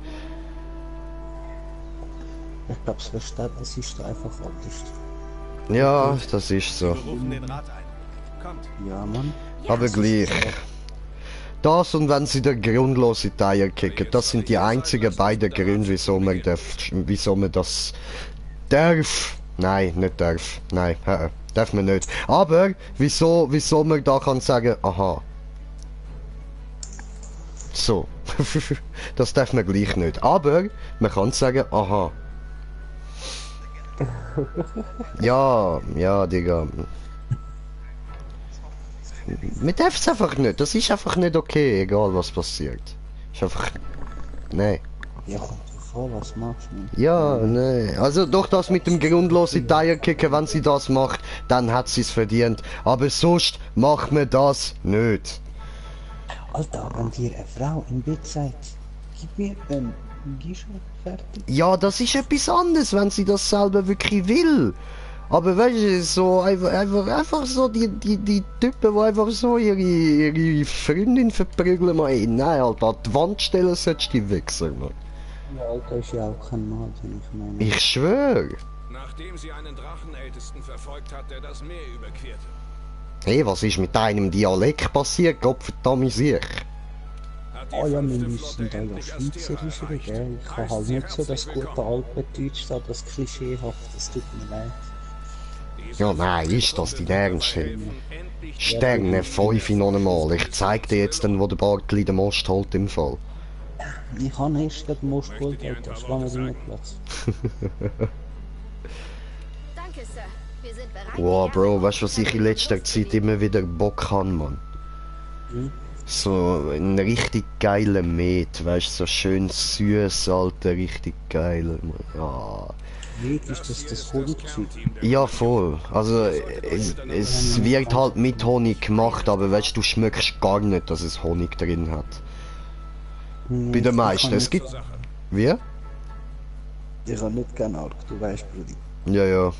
[SPEAKER 5] Ich glaube, das Verständnis ist da einfach anders.
[SPEAKER 1] Ja, das ist so.
[SPEAKER 6] Wir rufen den Rat ein. Kommt.
[SPEAKER 5] Ja, Mann.
[SPEAKER 1] Aber gleich. Das und wenn sie den grundlose Teier kicken, das sind die einzigen beiden Gründe, wieso man das darf. Nein, nicht darf. Nein, darf man nicht. Aber wieso man da kann sagen, aha. So. Das darf man gleich nicht. Aber man kann sagen, aha. Ja, Digga. Man darf es einfach nicht. Das ist einfach nicht okay, egal was passiert. Ist einfach. Nein.
[SPEAKER 5] Ja, kommt drauf an, was machst du?
[SPEAKER 1] Ja, nein. Also doch das mit dem grundlosen Tire-Kicken, wenn sie das macht, dann hat sie es verdient. Aber sonst macht man das nicht.
[SPEAKER 5] Alter, wenn dir eine Frau im Bett sagt, gib mir den Gischer fertig.
[SPEAKER 1] Ja, das ist etwas anderes, wenn sie das selber wirklich will. Aber weißt du, so einfach so die Typen, die einfach so ihre Freundin verprügeln, man, ey, nein, Alter, an die Wand stellen solltest du die Wichser, man.
[SPEAKER 5] Ja, Alter, ist ja auch kein Mann, den ich meine.
[SPEAKER 1] Ich schwör.
[SPEAKER 8] Nachdem sie einen Drachenältesten verfolgt hat, der das Meer überquerte.
[SPEAKER 1] Hey, was ist mit deinem Dialekt passiert? Gott verdammt sich.
[SPEAKER 8] Hat die
[SPEAKER 5] Oh ja, wir
[SPEAKER 8] 5.
[SPEAKER 5] müssen
[SPEAKER 8] Flotte
[SPEAKER 5] da ja
[SPEAKER 8] endlich
[SPEAKER 5] Schweizerisch
[SPEAKER 8] Astera
[SPEAKER 5] reden, gell? Ich kann halt nicht so das gute Alpendeutsch da, das Klischeehaft, das tut mir leid.
[SPEAKER 1] Ja, nein, ist das dein Ernst? Hey? Sterne 5 noch einmal. Ich zeig dir jetzt dann, wo der Bartli den Most holt im Fall.
[SPEAKER 5] Ich habe erst gerade den Most geholt, Alter, schlange den Platz.
[SPEAKER 4] Danke, Sir. Wir sind bereit.
[SPEAKER 1] Wow, Bro, weißt du, was ich in letzter Zeit immer wieder Bock habe, Mann? So ein richtig geiler Met, weißt du, so schön süß, Alter, richtig geil, Mann. Ja.
[SPEAKER 5] Wie ist das Honig gewesen?
[SPEAKER 1] Ja, voll. Also, es wird halt mit Honig gemacht, aber weißt du, schmeckst gar nicht, dass es Honig drin hat. Bei den meisten. Es gibt. Wie?
[SPEAKER 5] Ich habe nicht gerne Arg, du weißt, Brudi.
[SPEAKER 1] Ja.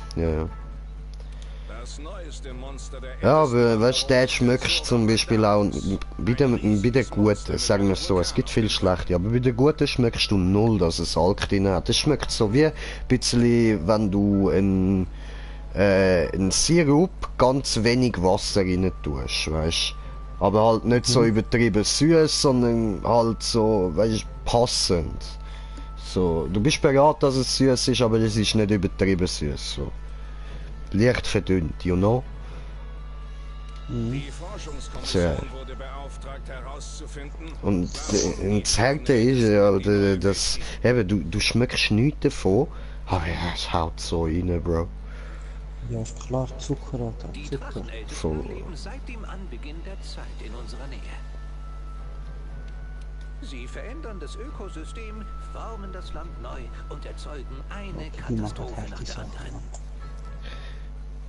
[SPEAKER 8] Das neueste Monster der
[SPEAKER 1] Ja, aber weißt du, den schmeckst zum Beispiel auch bei den Guten, sagen wir es so, es gibt viel schlechte, aber bei den Guten schmeckst du null, dass es Alk drin hat. Es schmeckt so wie ein bisschen, wenn du einen Sirup ganz wenig Wasser rein tust, weißt du. Aber halt nicht so übertrieben süß, sondern halt so, weißt du, passend. So, du bist bereit, dass es süß ist, aber es ist nicht übertrieben süß. So. Leicht verdünnt, you know?
[SPEAKER 8] Die Forschungskommission wurde beauftragt herauszufinden,
[SPEAKER 1] Und das Härte ist ja, dass eben, du schmeckst nichts davon, aber ja, es haut so rein, Bro.
[SPEAKER 5] Ja, ist klar, Zucker, Alter,
[SPEAKER 3] Die
[SPEAKER 5] Zucker.
[SPEAKER 3] Drachenältesten
[SPEAKER 1] So.
[SPEAKER 3] leben seit dem Anbeginn der Zeit in unserer Nähe.
[SPEAKER 9] Sie verändern das Ökosystem, formen das Land neu und erzeugen eine Katastrophe nach der anderen.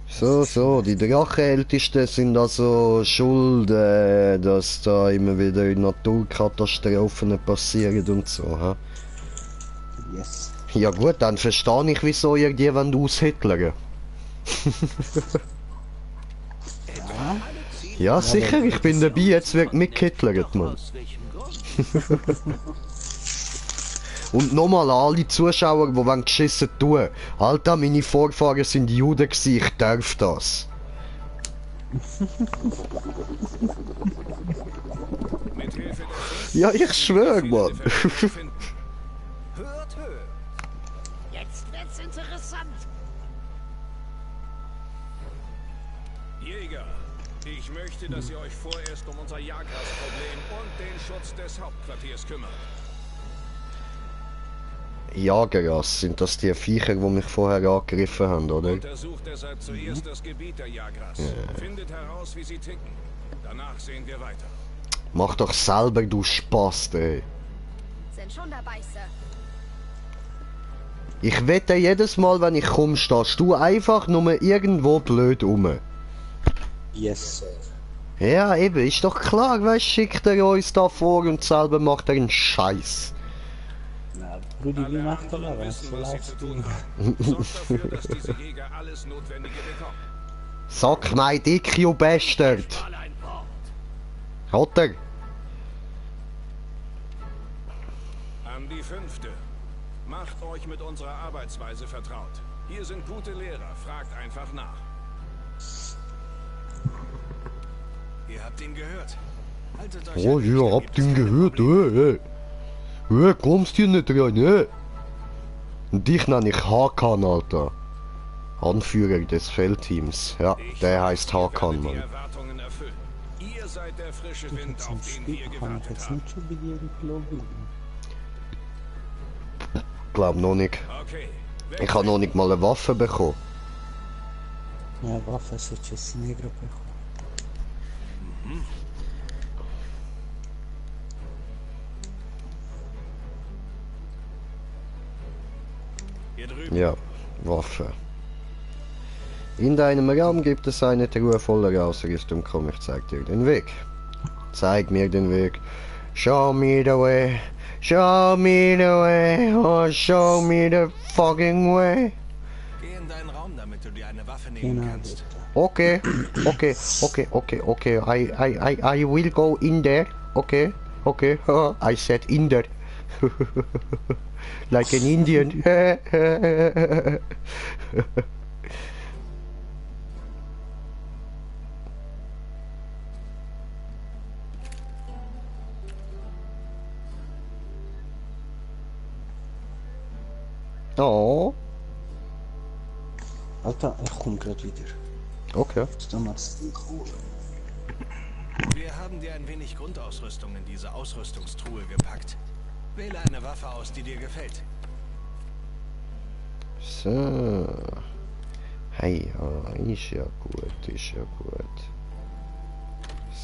[SPEAKER 1] So, die Drachenältesten sind also schuld, dass da immer wieder Naturkatastrophen passieren und so, ha?
[SPEAKER 5] Yes.
[SPEAKER 1] Ja gut, dann verstehe ich, wieso ihr die wollt aushittlern. Ja, sicher, ich bin dabei, jetzt wird mitgehittlert, Mann. Und nochmal alle Zuschauer, die wollen geschissen tun. Alter, meine Vorfahren sind Juden gewesen, ich darf das. Ja, ich schwöre, Mann.
[SPEAKER 9] Hört. Jetzt wird's interessant.
[SPEAKER 8] Jäger, ich möchte, dass ihr euch vorerst um unser Jagdgras-Problem und den Schutz des Hauptquartiers kümmert.
[SPEAKER 1] Jagergas, sind das die Viecher, die mich vorher angegriffen haben, oder?
[SPEAKER 8] Untersucht deshalb zuerst das Gebiet der Jagras. Findet heraus, wie sie ticken. Danach sehen wir weiter.
[SPEAKER 1] Mach doch selber, du Spaß, ey.
[SPEAKER 4] Sind schon dabei, Sir.
[SPEAKER 1] Ich wette jedes Mal, wenn ich komme, stehst du einfach nur irgendwo blöd rum.
[SPEAKER 5] Yes, Sir.
[SPEAKER 1] Ja, eben, ist doch klar, weißt, schickt er uns da vor und selber macht er einen Scheiß.
[SPEAKER 5] Na, Brudi, wie macht er das? So laufst du.
[SPEAKER 8] Sorgt dafür, dass diese Jäger alles Notwendige bekommen.
[SPEAKER 1] Sack mein Dick, you Bastard! Hat er?
[SPEAKER 8] An die 5. Macht euch mit unserer Arbeitsweise vertraut. Hier sind gute Lehrer, fragt einfach nach. Ihr habt ihn gehört. Haltet euch
[SPEAKER 1] Oh, ihr habt ihn gehört, kommst hier nicht rein, Und dich nenne ich Hakan, Alter. Anführer des Feldteams. Ja, der heißt Hakan, Mann.
[SPEAKER 8] Ihr seid der frische Wind, auf den wir gewartet
[SPEAKER 5] Jetzt
[SPEAKER 8] haben.
[SPEAKER 5] nicht schon bei dir geflogen.
[SPEAKER 1] Glaub noch nicht.
[SPEAKER 8] Okay.
[SPEAKER 1] Ich habe noch nicht mal eine Waffe bekommen.
[SPEAKER 5] Ja, Waffe solltest du negro bekommen.
[SPEAKER 8] Hier drüben.
[SPEAKER 1] Ja, Waffe. In deinem Raum gibt es eine Truhe voller Ausrüstung. Komm, ich zeig dir den Weg. Zeig mir den Weg. Show me the way. Show me the way. Oh, show me the fucking way.
[SPEAKER 8] Geh in deinen Raum, damit du dir eine Waffe nehmen
[SPEAKER 5] Genau,
[SPEAKER 8] kannst.
[SPEAKER 1] Okay. I will go in there. Okay. I said in there. Like an Indian. Oh.
[SPEAKER 5] Alter, ich komm grad wieder.
[SPEAKER 1] Okay.
[SPEAKER 8] Wir haben dir ein wenig Grundausrüstung in diese Ausrüstungstruhe gepackt. Wähle eine Waffe aus, die dir gefällt.
[SPEAKER 1] So. Hey, ja, ist ja gut.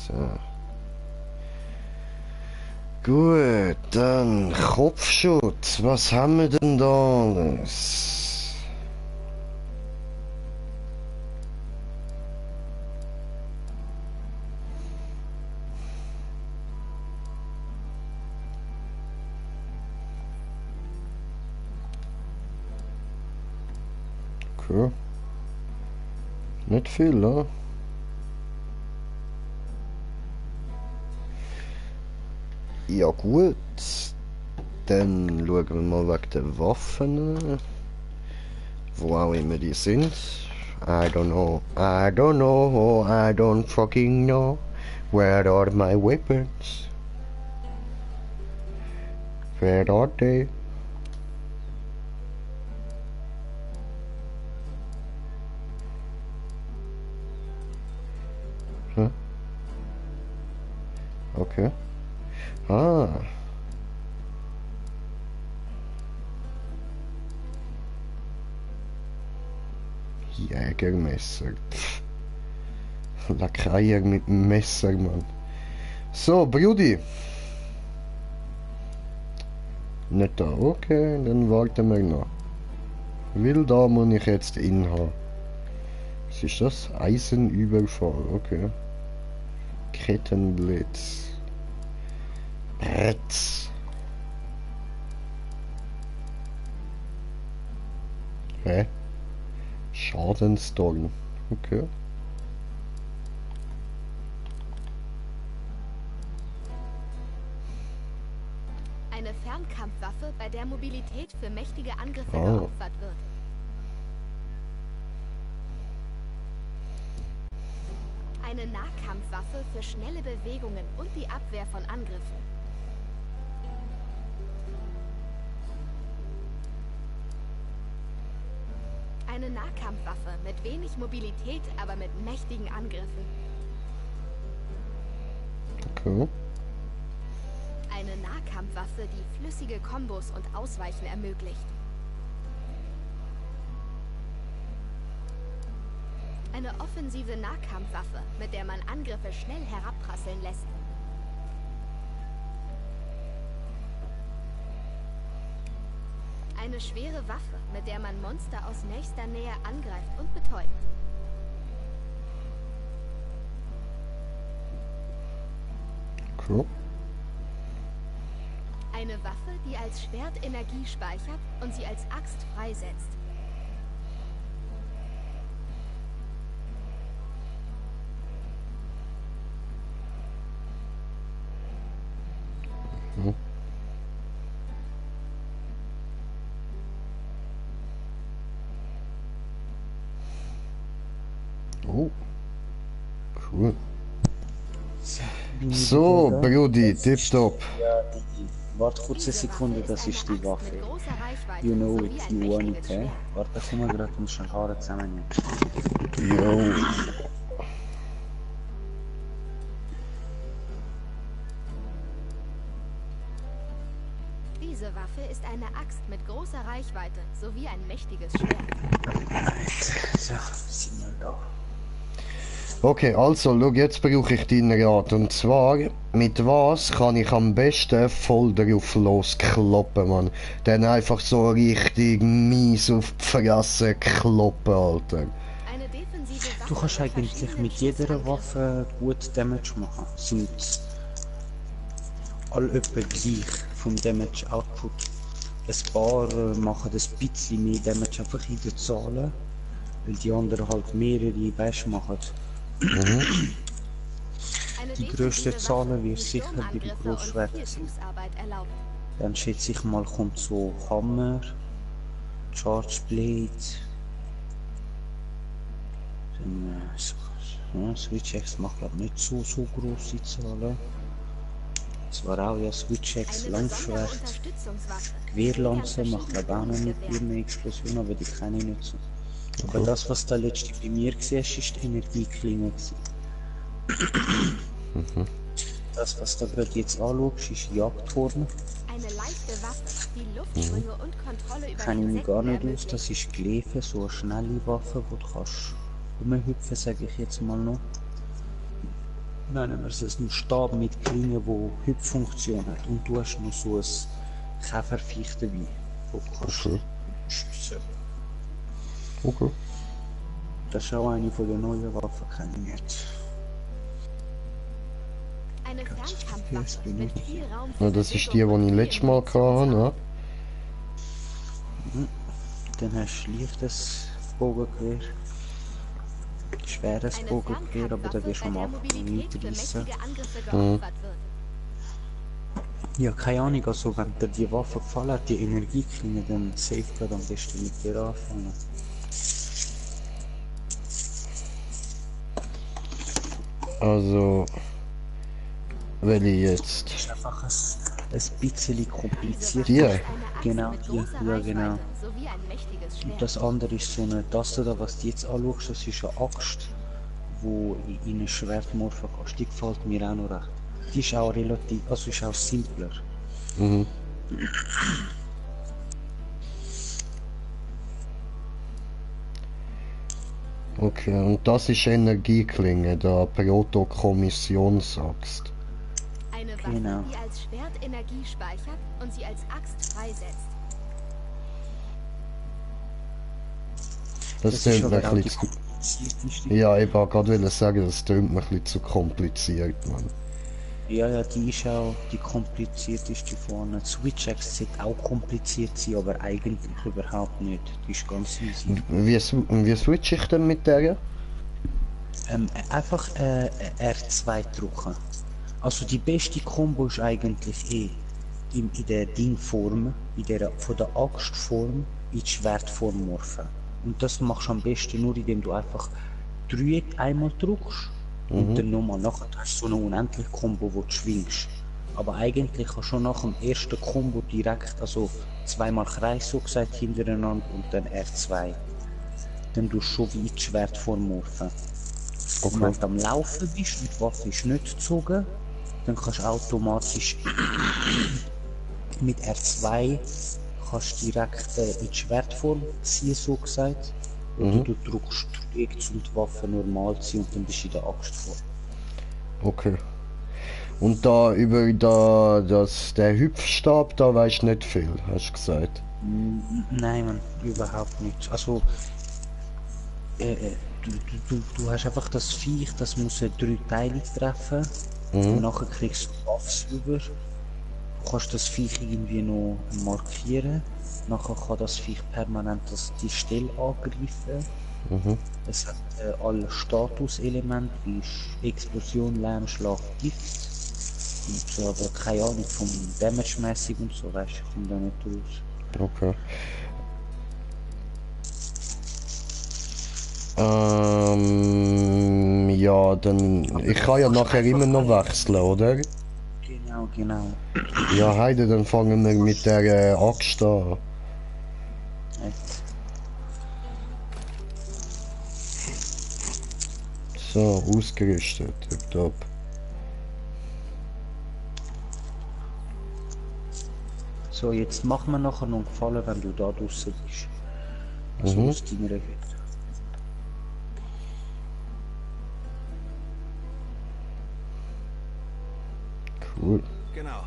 [SPEAKER 1] So. Gut, dann Kopfschutz. Was haben wir denn da alles? Okay. Nicht viel, ne? Ja gut, dann schauen wir mal wegen der Waffen, wo auch immer die sind. I don't know, I don't fucking know, where are my weapons? Where are they? Huh? Okay. Ah. Jägermesser. Lackeier mit dem Messer, Mann. So, Brudi. Nicht da, okay, dann warten wir noch. Weil da muss ich jetzt inhaben. Was ist das? Eisenüberfall, okay. Kettenblitz. Bretz. Hä? Schadensdorn, okay.
[SPEAKER 4] Eine Fernkampfwaffe, bei der Mobilität für mächtige Angriffe geopfert wird. Eine Nahkampfwaffe für schnelle Bewegungen und die Abwehr von Angriffen. Eine Nahkampfwaffe mit wenig Mobilität, aber mit mächtigen Angriffen.
[SPEAKER 1] Okay.
[SPEAKER 4] Eine Nahkampfwaffe, die flüssige Kombos und Ausweichen ermöglicht. Eine offensive Nahkampfwaffe, mit der man Angriffe schnell herabprasseln lässt. Eine schwere Waffe, mit der man Monster aus nächster Nähe angreift und betäubt.
[SPEAKER 1] Cool.
[SPEAKER 4] Eine Waffe, die als Schwert Energie speichert und sie als Axt freisetzt.
[SPEAKER 1] Oh. Cool. So, Brudi, tipptopp.
[SPEAKER 5] Ja, warte kurz eine Sekunde, das ist die Waffe. You know it, you want it, hä? Warte, komm mal gerade, muss schon gerade zusammennehmen.
[SPEAKER 1] Jo.
[SPEAKER 4] Diese Waffe ist eine Axt mit großer Reichweite sowie ein mächtiges Schwert.
[SPEAKER 5] So, sind wir da.
[SPEAKER 1] Okay, also, schau, jetzt brauche ich deinen Rat. Und zwar, mit was kann ich am besten voll drauf loskloppen, Mann? Dann einfach so richtig mies auf die Fresse kloppen, Alter.
[SPEAKER 4] Eine defensive Waffe
[SPEAKER 5] Du kannst eigentlich mit jeder Waffe gut Damage machen. Sind alle etwa gleich vom Damage Output. Ein paar machen ein bisschen mehr Damage einfach in den Zahlen, weil die anderen halt mehrere Bash machen. Die grössten Zahlen wird sicher bei den Grossschwertern sein. Dann schätze ich mal, kommt so Hammer, Charge Blade, dann Switch Axe macht glaube nicht so grosse Zahlen. Zwar auch ja Switch Axe, Langschwert, Gewehrlanze macht glaube auch noch nicht eine Explosion, aber die kann ich nicht so. Aber das, was da letztens bei mir gesehen hast, ist die Energieklinge. Das, was du gerade jetzt anschaust, ist Jagdhorn.
[SPEAKER 4] Eine leichte Waffe, die Luftsprünge und Kontrolle über
[SPEAKER 5] Kann ich mir gar nicht
[SPEAKER 4] Insekten
[SPEAKER 5] aus, das ist Glefe, so eine schnelle Waffe, wo du kannst rumhüpfen, sage ich jetzt mal noch. Nennen wir es einen Stab mit Klinge, wo Hüpffunktion hat. Und du hast noch so ein Käferviech dabei, wo du kannst schiessen.
[SPEAKER 1] Okay.
[SPEAKER 5] Das ist auch eine von den neuen Waffen, kann ich nicht.
[SPEAKER 4] Eine Fernkampfwaffe mit viel Raum für
[SPEAKER 1] Ja, das ist die ich letztes Mal hatte, ne?
[SPEAKER 5] Dann hast du leichtes Bogengewehr, schweres Bogengewehr, aber da wirst du am Anfang nicht reissen. Ja, keine Ahnung, also wenn dir die Waffe gefallen hat, die Energieklinge, dann safe gerade am besten mit dir anfangen.
[SPEAKER 1] Also, will ich jetzt.
[SPEAKER 5] Das ist einfach ein bisschen kompliziert.
[SPEAKER 1] Die?
[SPEAKER 5] Genau, die, ja genau. Und das andere ist so eine Taste da, was du jetzt anschaust, das ist eine Axt, wo in ein Schwert morphen kannst. Die gefällt mir auch noch recht. Die ist auch relativ, also ist auch simpler.
[SPEAKER 1] Mhm. Okay, und das ist Energieklinge, der Proto-Kommissionsaxt.
[SPEAKER 4] Eine Waffe,
[SPEAKER 5] Genau.
[SPEAKER 4] die als Schwert Energie speichert und sie als Axt freisetzt.
[SPEAKER 1] Das tönt mir
[SPEAKER 5] aber auch
[SPEAKER 1] ein
[SPEAKER 5] die
[SPEAKER 1] bisschen zu...
[SPEAKER 5] komplizierteste.
[SPEAKER 1] Ja, ich wollte gerade sagen, das tönt mir ein bisschen zu kompliziert, Mann.
[SPEAKER 5] Ja, die ist auch die komplizierteste vorne. Switch Axe sollte auch kompliziert sein, aber eigentlich überhaupt nicht. Die ist ganz easy.
[SPEAKER 1] Wie switch ich denn mit der?
[SPEAKER 5] Einfach R2 drücken. Also die beste Kombo ist eigentlich in der Dingform, von der Axtform in die Schwertform morphen. Und das machst du am besten nur, indem du einfach Dreieck einmal drückst und dann nochmal nachher hast du so eine unendliche Kombo, wo du schwingst. Aber eigentlich kannst du schon nach dem ersten Kombo direkt, also zweimal Kreis so gesagt hintereinander und dann R2. Dann tust du schon wie in die Schwertform morphen. Und wenn du am Laufen bist und die Waffe ist nicht gezogen, dann kannst du automatisch mit R2 kannst direkt in die Schwertform ziehen, so gesagt. Oder du drückst Dreieck, um die Waffe normal zu ziehen und dann bist du in der Axtform.
[SPEAKER 1] Okay. Und da über der Hüpfstab, da weißt du nicht viel, hast du gesagt.
[SPEAKER 5] Nein, man, überhaupt nicht. Also, du hast einfach das Viech, das muss 3 Teile treffen. Und nachher kriegst du Buffs über. Du kannst das Viech irgendwie noch markieren. Nachher kann das Viech permanent die Stelle angreifen. Es hat alle Statuselemente wie Explosion, Lärm, Schlag, Gift. Und so, aber keine Ahnung vom Damage-mäßig und so, weißt du, ich komme da nicht raus.
[SPEAKER 1] Okay. Ja, dann... Ich kann ja nachher immer noch wechseln, oder?
[SPEAKER 5] Genau.
[SPEAKER 1] Ja, Heide, dann fangen wir mit der Axt an. So, ausgerüstet, top.
[SPEAKER 5] So, jetzt mach mir nachher noch einen Gefallen, wenn du da draußen bist. Also aus deiner Hütte.
[SPEAKER 1] Cool.
[SPEAKER 6] Genau.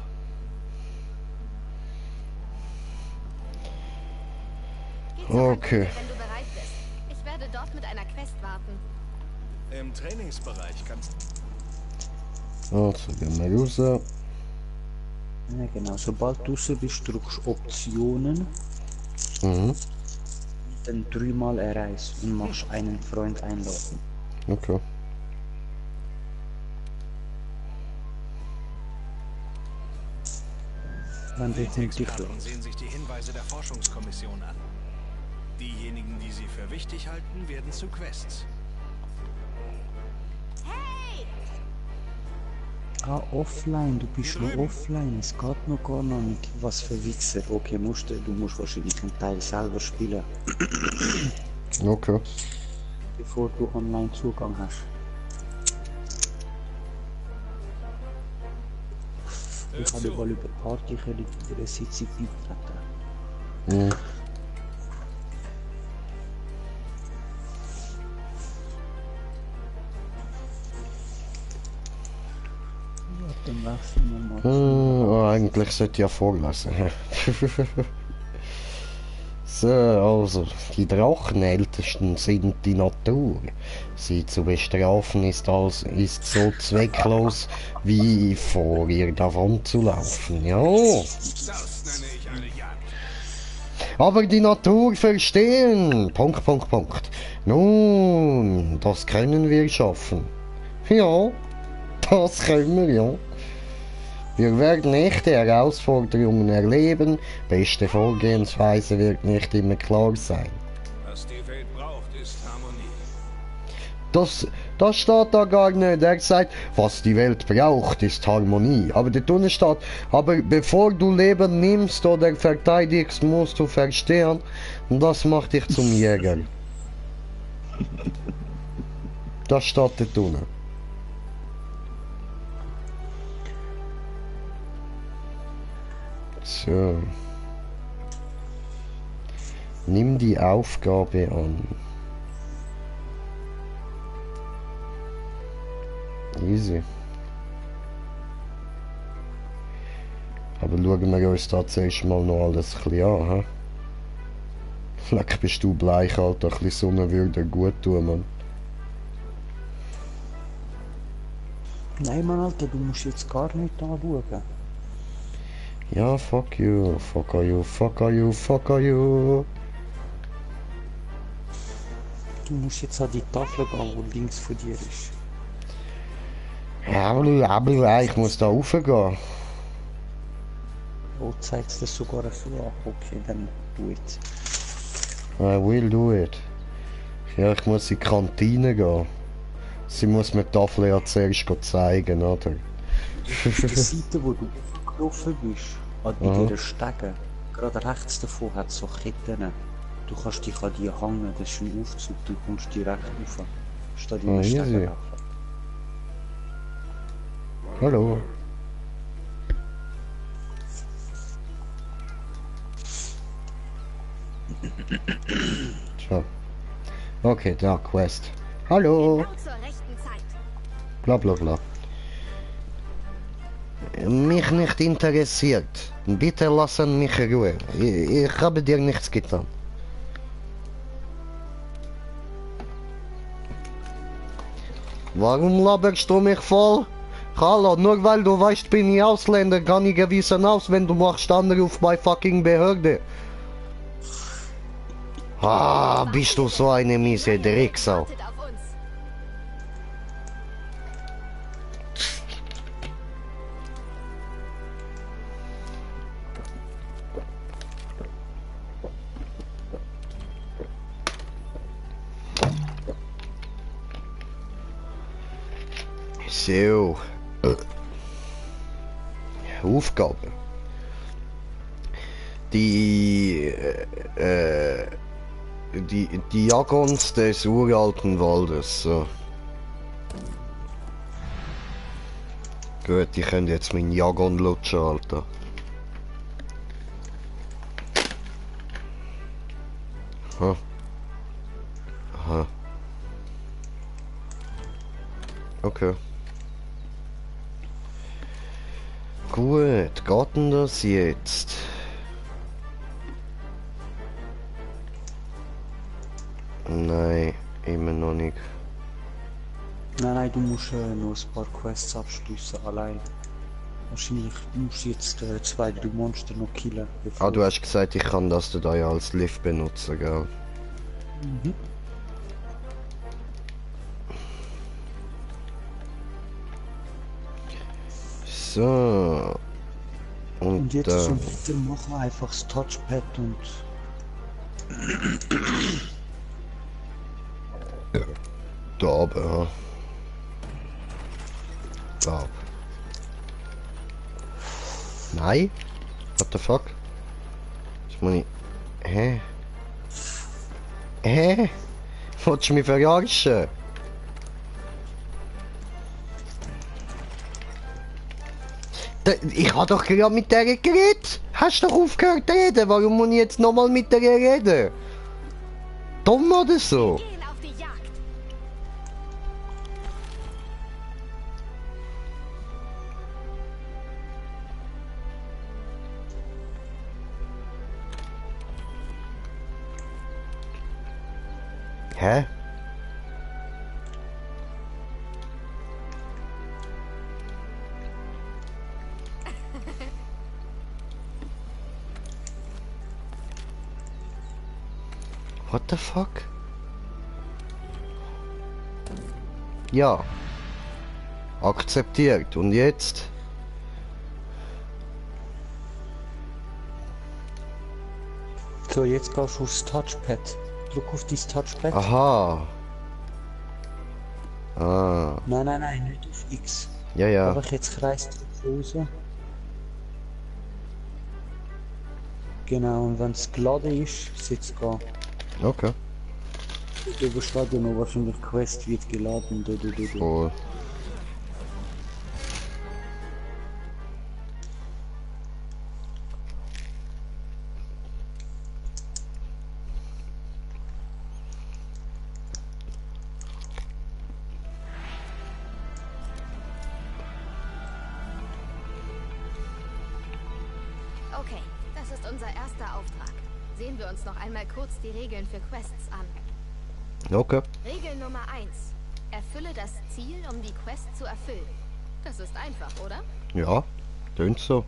[SPEAKER 4] Geh zur
[SPEAKER 1] Okay.
[SPEAKER 4] Kantine, wenn du bereit bist. Ich werde dort mit einer Quest warten.
[SPEAKER 6] Im Trainingsbereich kannst
[SPEAKER 1] Also, gehen wir raus.
[SPEAKER 5] Ja, genau. Sobald du draußen bist, drückst du Optionen, dann 3-mal R1 und machst einen Freund einladen.
[SPEAKER 1] Okay.
[SPEAKER 5] Wenn du dich
[SPEAKER 6] Experten sehen sich die Hinweise der Forschungskommission an. Diejenigen, die sie für wichtig halten, werden zu Quests.
[SPEAKER 5] Ah, offline, du bist noch offline, es geht noch gar noch nicht. Was für Wichser. Okay, du musst wahrscheinlich einen Teil selber spielen,
[SPEAKER 1] Okay.
[SPEAKER 5] bevor du online Zugang hast. Ich habe mal über Party können in der Sitzung beitreten. Ja, dann wechseln wir mal.
[SPEAKER 1] Eigentlich sollte ich ja vorlesen. So, also, die Drachenältesten sind die Natur. Sie zu bestrafen ist so zwecklos, wie vor ihr davon zu laufen. Ja.
[SPEAKER 8] Das nenne ich eine Jagd.
[SPEAKER 1] Aber die Natur verstehen. Punkt. Nun, das können wir schaffen. Ja, das können wir, ja. Wir werden echte Herausforderungen erleben. Beste Vorgehensweise wird nicht immer klar sein.
[SPEAKER 8] Was die Welt braucht, ist Harmonie.
[SPEAKER 1] Das steht da gar nicht. Er sagt, was die Welt braucht, ist Harmonie. Aber der Tunnel steht, aber bevor du Leben nimmst oder verteidigst, musst du verstehen, das macht dich zum Jäger. Das steht der Tunnel. So. Nimm die Aufgabe an. Easy. Aber schauen wir uns da zuerst mal noch alles ein bisschen an, hä? Leck, bist du bleich, Alter. Ein bisschen Sonne würde gut tun, Mann.
[SPEAKER 5] Nein, Mann, Alter, du musst jetzt gar nicht anschauen.
[SPEAKER 1] Ja, fuck you, fuck you, fuck you, fuck you.
[SPEAKER 5] Du musst jetzt an die Tafel gehen, die links von dir ist.
[SPEAKER 1] Ja, aber ich muss da raufgehen.
[SPEAKER 5] Oh, zeigst du das sogar so an? Okay, dann do it.
[SPEAKER 1] I will do it. Ja, ich muss in die Kantine gehen. Sie muss mir die Tafel ja zuerst zeigen, oder?
[SPEAKER 5] Auf der Seite, wo du aufgelaufen bist, an dieser Stege, gerade rechts davon hat es so Ketten. Du kannst dich an die hängen, das ist ein Aufzug, du kommst direkt rauf. Statt in der Stege.
[SPEAKER 1] Hallo. Tja. Okay, da, Quest. Hallo.
[SPEAKER 4] Genau zur rechten Zeit.
[SPEAKER 1] Bla bla bla. Mich nicht interessiert. Bitte lassen mich in Ruhe. Ich habe dir nichts getan. Warum laberst du mich voll? Hallo, nur weil du weißt, bin ich Ausländer, kann ich gewissen aus, wenn du machst Anruf bei fucking Behörde. Ah, bist du so eine miese Drecksau.
[SPEAKER 4] Wartet auf uns.
[SPEAKER 1] So. Aufgabe. Die Jagons des uralten Waldes. So. Gut, ich könnte jetzt meinen Jagon lutschen, Alter. Aha. Aha. Okay. Gut, geht denn das jetzt? Nein, immer noch nicht.
[SPEAKER 5] Nein, du musst noch ein paar Quests abschließen, allein. Wahrscheinlich musst du jetzt 2-3 Monster noch killen.
[SPEAKER 1] Ah, du hast gesagt, ich kann das da ja als Lift benutzen, gell?
[SPEAKER 5] Mhm.
[SPEAKER 1] So.
[SPEAKER 5] Und jetzt zum Weitermachen einfach das Touchpad und...
[SPEAKER 1] Da oben, ja. Da oben. Nein? What the fuck? Das muss ich... Hä? Hä? Wolltest du mich verarschen? Ich habe doch gerade mit der geredet. Hast doch aufgehört zu reden? Warum muss ich jetzt nochmal mit der reden? Dumm oder so?
[SPEAKER 4] Gehen auf die Jagd.
[SPEAKER 1] Hä? What the fuck? Ja. Akzeptiert. Und jetzt?
[SPEAKER 5] So, jetzt gehst du aufs Touchpad. Drück auf dein Touchpad.
[SPEAKER 1] Aha. Ah.
[SPEAKER 5] Nein, nicht auf X.
[SPEAKER 1] Ja, ja.
[SPEAKER 5] Aber jetzt kreist du raus. Genau, und wenn es geladen ist, sitzt gehen.
[SPEAKER 1] Okay.
[SPEAKER 5] Du übersteht ja noch wahrscheinlich Quest wird geladen.
[SPEAKER 1] Voll.
[SPEAKER 4] Okay, das ist unser erster Auftrag. Sehen wir uns noch einmal kurz die Regeln für Quests an.
[SPEAKER 1] Okay.
[SPEAKER 4] Regel Nummer 1. Erfülle das Ziel, um die Quest zu erfüllen. Das ist einfach, oder?
[SPEAKER 1] Ja, tönt so.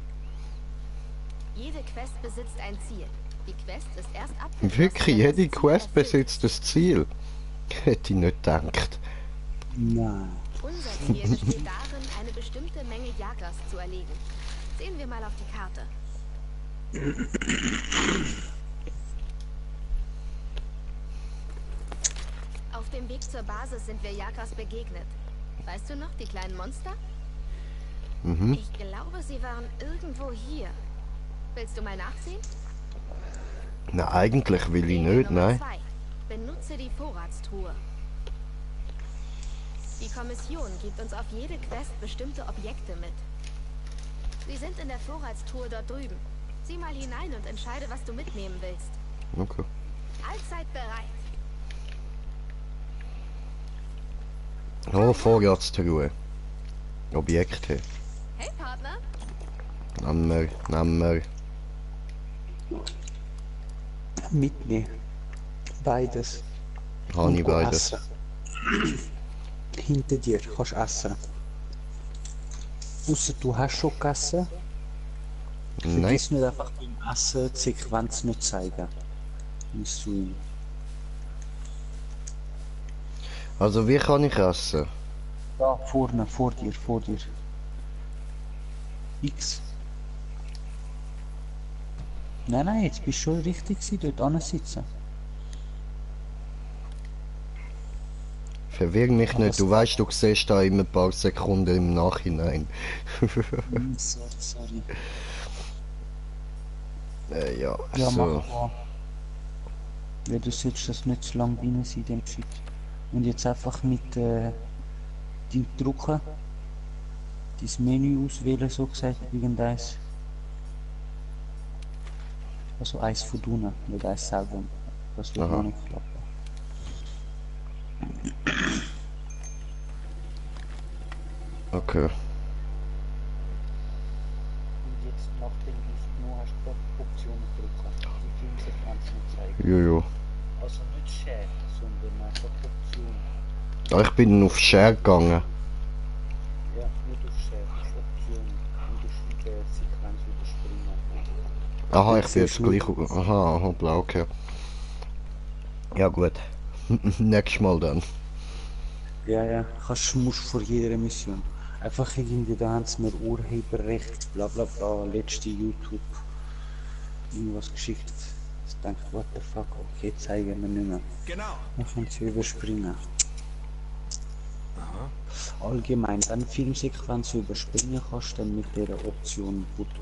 [SPEAKER 4] Jede Quest besitzt ein Ziel. Die Quest ist erst ab.
[SPEAKER 1] Wirklich, jede Quest besitzt das Ziel. Hätte ich nicht gedacht.
[SPEAKER 5] Nein.
[SPEAKER 4] Unser Ziel besteht darin, eine bestimmte Menge Jagras zu erlegen. Sehen wir mal auf die Karte. Auf dem Weg zur Basis sind wir Jagras begegnet. Weißt du noch, die kleinen Monster?
[SPEAKER 1] Mhm.
[SPEAKER 4] Ich glaube, sie waren irgendwo hier. Willst du mal nachsehen?
[SPEAKER 1] Na, eigentlich will ich
[SPEAKER 4] Regel
[SPEAKER 1] nicht,
[SPEAKER 4] Nummer
[SPEAKER 1] nein.
[SPEAKER 4] 2. Benutze die Vorratstruhe. Die Kommission gibt uns auf jede Quest bestimmte Objekte mit. Sie sind in der Vorratstruhe dort drüben. Sieh mal hinein und entscheide, was du mitnehmen willst.
[SPEAKER 1] Okay.
[SPEAKER 4] Allzeit bereit.
[SPEAKER 1] Oh, Vorratstruhe. Objekte.
[SPEAKER 4] Hey, Partner.
[SPEAKER 1] Nammer.
[SPEAKER 5] Mitnehmen. Beides.
[SPEAKER 1] Habe ich
[SPEAKER 5] Und
[SPEAKER 1] beides.
[SPEAKER 5] essen. Hinter dir kannst du essen. Ausser du hast schon gegessen.
[SPEAKER 1] Nein.
[SPEAKER 5] Vergiss nicht einfach beim Essen die Sequenz nicht zeigen. Musst du ihm.
[SPEAKER 1] Also, wie kann ich essen?
[SPEAKER 5] Da vorne, vor dir. X. Nein, jetzt bist du schon richtig gewesen, dort ansitzen.
[SPEAKER 1] Verwirr mich nicht, du weißt, du siehst da immer ein paar Sekunden im Nachhinein.
[SPEAKER 5] Sorry.
[SPEAKER 1] Ja,
[SPEAKER 5] Ja,
[SPEAKER 1] so.
[SPEAKER 5] mach mal. Ja, du sollst das nicht zu lang rein sein, dem Shit. Und jetzt einfach mit dem Drucken das Menü auswählen, so gesagt, irgendeins. Also eins von unten, nicht eins selber. Das wird
[SPEAKER 1] Aha.
[SPEAKER 5] noch nicht klappen.
[SPEAKER 1] Okay.
[SPEAKER 5] Und jetzt, nachdem du es noch hast, die Optionen drücken. Die Filmsequenzen zeigen.
[SPEAKER 1] Jojo.
[SPEAKER 5] Also nicht Share, sondern einfach Optionen.
[SPEAKER 1] Ah, ich bin auf Share gegangen.
[SPEAKER 5] Ja, nicht auf Share, auf Optionen. Und du die Sequenz überspringen.
[SPEAKER 1] Aha, ich bin jetzt gleich. Aha, hoppla, okay. Ja, gut. Nächstes Mal dann.
[SPEAKER 5] Ja, musst vor jeder Mission. Einfach irgendwie, da haben sie mir Urheberrecht, bla bla bla, letzte YouTube irgendwas geschickt. Ich denke, what the fuck, okay, zeigen wir nicht mehr.
[SPEAKER 8] Genau.
[SPEAKER 5] Dann können sie überspringen. Allgemein, wenn du Filmsequenz überspringen kannst, dann mit der Option Button.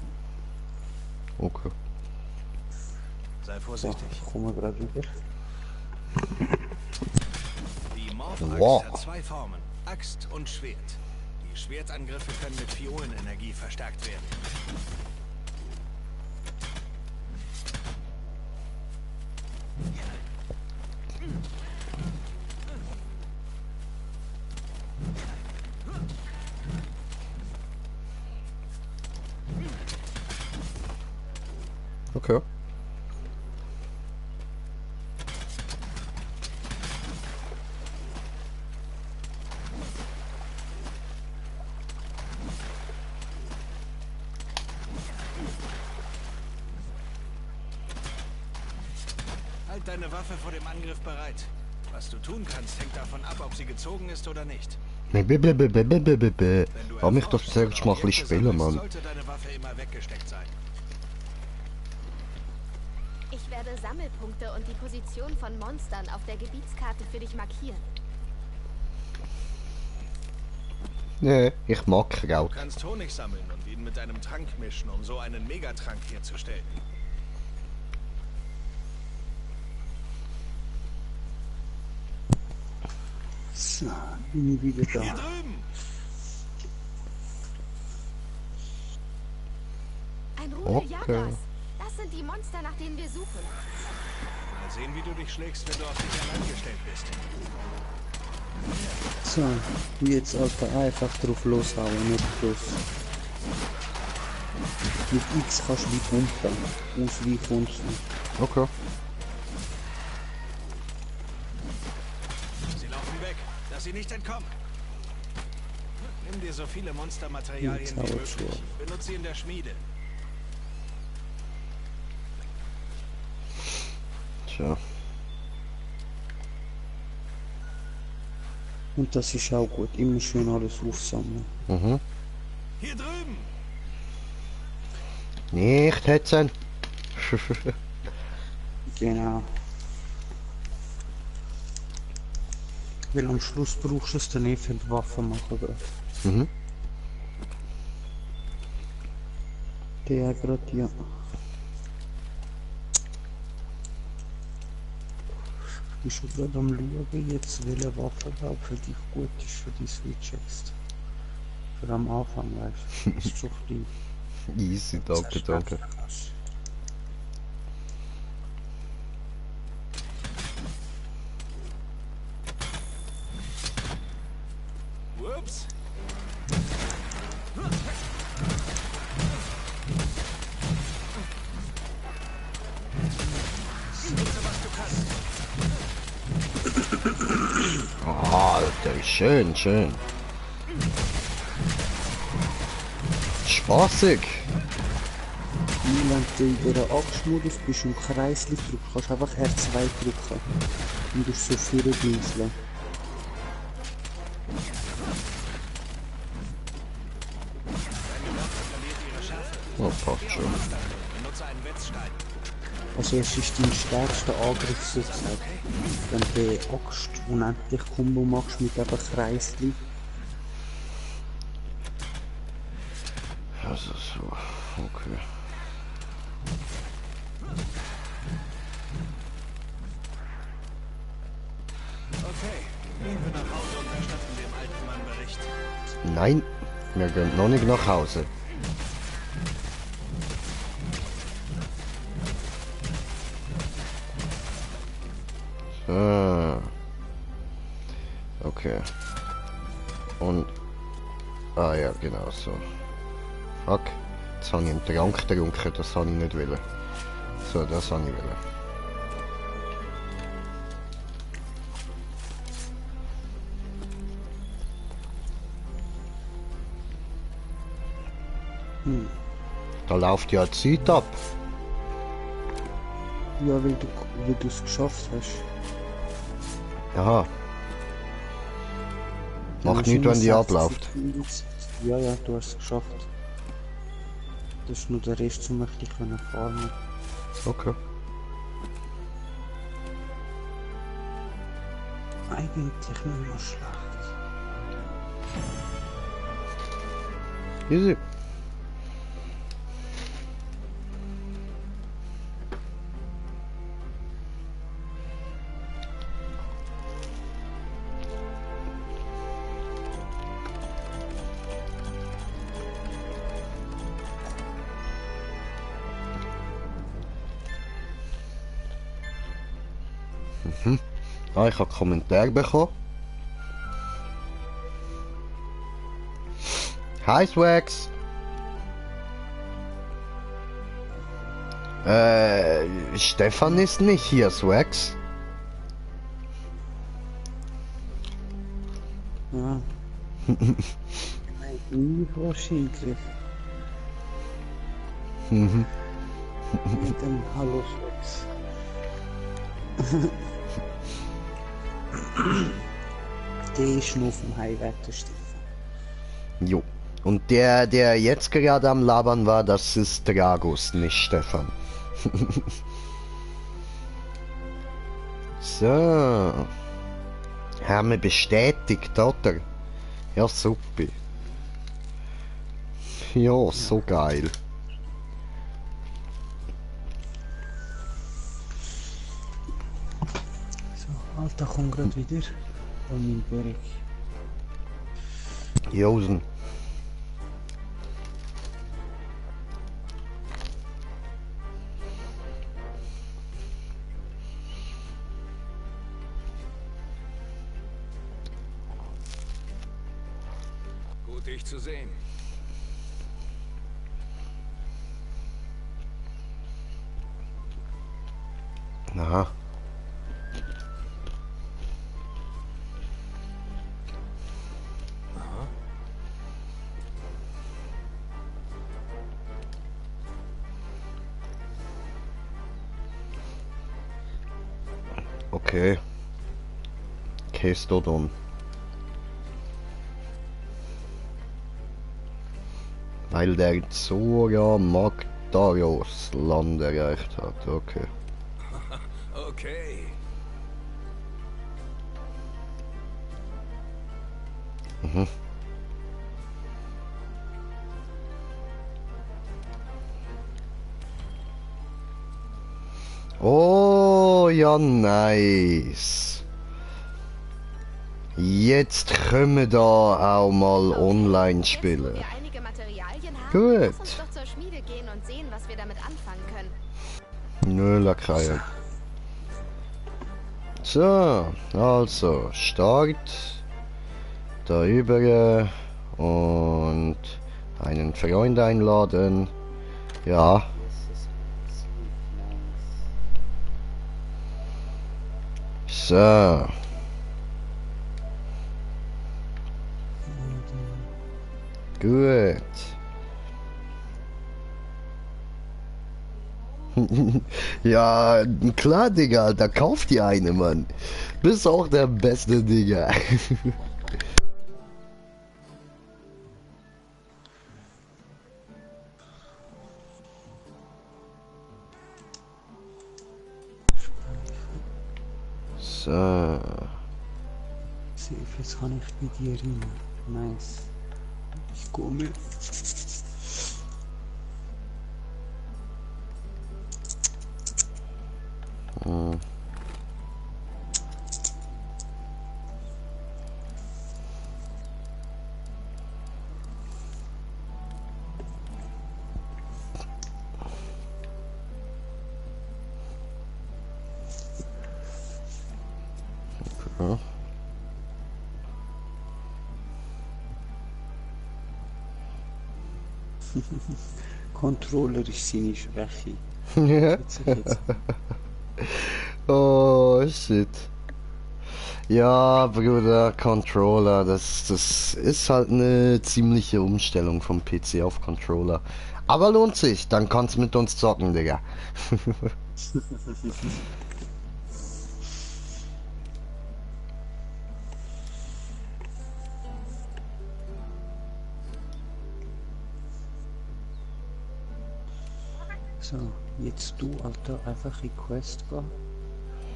[SPEAKER 1] Okay.
[SPEAKER 8] Sei
[SPEAKER 5] So,
[SPEAKER 8] vorsichtig.
[SPEAKER 5] kommen wir gerade wieder.
[SPEAKER 8] Die Morph-Axt
[SPEAKER 1] Wow.
[SPEAKER 8] hat zwei Formen, Axt und Schwert. Die Schwertangriffe können mit Phionenenergie verstärkt werden.
[SPEAKER 1] Okay.
[SPEAKER 8] Halt deine Waffe vor dem Angriff bereit. Was du tun kannst, hängt davon ab, ob sie gezogen ist oder nicht.
[SPEAKER 1] Lass mich das zuerst mal ein bisschen spielen, Mann.
[SPEAKER 8] Sollte deine Waffe immer weggesteckt sein.
[SPEAKER 4] Ich werde Sammelpunkte und die Position von Monstern auf der Gebietskarte für dich markieren.
[SPEAKER 1] Nee, ich mag Kraut.
[SPEAKER 8] Du kannst Honig sammeln und ihn mit einem Trank mischen, um so einen Megatrank herzustellen.
[SPEAKER 5] So, bin ich wieder
[SPEAKER 8] Hier
[SPEAKER 5] da.
[SPEAKER 8] drüben!
[SPEAKER 4] Ein Rudel
[SPEAKER 1] Okay.
[SPEAKER 4] Jagras. Das sind die Monster, nach denen wir suchen.
[SPEAKER 8] Mal sehen, wie du dich schlägst, wenn du auf dich allein gestellt bist.
[SPEAKER 5] So, jetzt Alter, einfach drauf loshauen, nicht bloß. Mit X kannst du wie pumpen. Ausweichen und so.
[SPEAKER 1] Okay.
[SPEAKER 6] Sie laufen weg. Lass sie nicht entkommen. Nimm dir so viele Monstermaterialien wie möglich. Benutze sie in der Schmiede.
[SPEAKER 1] Tja.
[SPEAKER 5] Und das ist auch gut. Immer schön alles aufsammeln.
[SPEAKER 1] Mhm.
[SPEAKER 6] Hier drüben!
[SPEAKER 1] Nicht hetzen.
[SPEAKER 5] Genau. Weil am Schluss brauchst du es dann für die Waffen machen. Grad.
[SPEAKER 1] Mhm.
[SPEAKER 5] Der gerade, ja. Ich bin schon gerade am schauen, jetzt welche Waffe da für dich gut ist für die Switch jetzt. Für am Anfang, weißt du. Ist schon klein.
[SPEAKER 1] Easy, danke, danke.
[SPEAKER 6] Ups.
[SPEAKER 1] Alter, schön, schön. Spaßig.
[SPEAKER 5] Wenn du in dieser Axtmodus bist und Kreisli drückst, kannst du einfach R2 drücken. Und du so viele Dingseln.
[SPEAKER 1] Oh, passt schon.
[SPEAKER 6] Benutze einen Wetzstein.
[SPEAKER 5] Also es ist dein stärkster Angriff sozusagen. Wenn du die Axt unendlich Kombo machst mit eben Kreisli.
[SPEAKER 1] Also so, okay.
[SPEAKER 6] Okay, gehen wir nach Hause und erstatten dem alten Mann Bericht.
[SPEAKER 1] Nein, wir gehen noch nicht nach Hause. So. Okay. Und... Ah ja, genau so. Fuck. Jetzt habe ich einen Trank getrunken, das habe ich nicht wollen. So, das habe ich wollen. Da läuft ja die Zeit ab.
[SPEAKER 5] Ja, weil du es geschafft hast.
[SPEAKER 1] Aha. Macht nichts, wenn die abläuft.
[SPEAKER 5] Ja, ja, du hast es geschafft. Das ist nur der Rest, um ein bisschen farmen.
[SPEAKER 1] Okay.
[SPEAKER 5] Eigentlich nicht mehr schlecht.
[SPEAKER 1] Easy. Ah, ich habe Kommentar bekommen. Hi Swax. Stefan ist nicht hier, Swax.
[SPEAKER 5] Ja. Wahrscheinlich.
[SPEAKER 1] Mhm.
[SPEAKER 5] Mit dem Hallo Swax. Der ist nur vom Heimweg, der Stefan.
[SPEAKER 1] Jo. Und der jetzt gerade am Labern war, das ist Dragos, nicht Stefan. So. Haben wir bestätigt, oder? Ja, super. Ja, so geil.
[SPEAKER 5] So, Alter, komm grad wieder. An meinen Berg.
[SPEAKER 1] Josen.
[SPEAKER 8] Gut, dich zu sehen.
[SPEAKER 1] Aha. Okay. Kestodon. Weil der Zora Magdaros Land erreicht hat. Okay.
[SPEAKER 8] Okay.
[SPEAKER 1] Mhm. Oh, ja, nice. Jetzt können wir da auch mal online spielen.
[SPEAKER 4] Wenn wir einige Materialien haben,
[SPEAKER 1] Gut.
[SPEAKER 4] lass uns doch zur Schmiede gehen und sehen, was wir damit anfangen können.
[SPEAKER 1] Nö, Lakaien. So, also, Start. Da über und einen Freund einladen. Ja. So. Gut. Ja, klar, Digga, da kauft ihr eine, Mann. Bist auch der beste, Digga. So.
[SPEAKER 5] Safe, jetzt kann ich bei dir rein. Nice. Ich komme.
[SPEAKER 1] Hm. Okay.
[SPEAKER 5] Controller ist seine Schwäche.
[SPEAKER 1] Ja.
[SPEAKER 5] Schätze ich jetzt.
[SPEAKER 1] Oh, shit. Ja, Bruder, Controller, das ist halt eine ziemliche Umstellung vom PC auf Controller. Aber lohnt sich, dann kannst du mit uns zocken, Digga.
[SPEAKER 5] So, jetzt du, Alter, einfach in Quest gehen,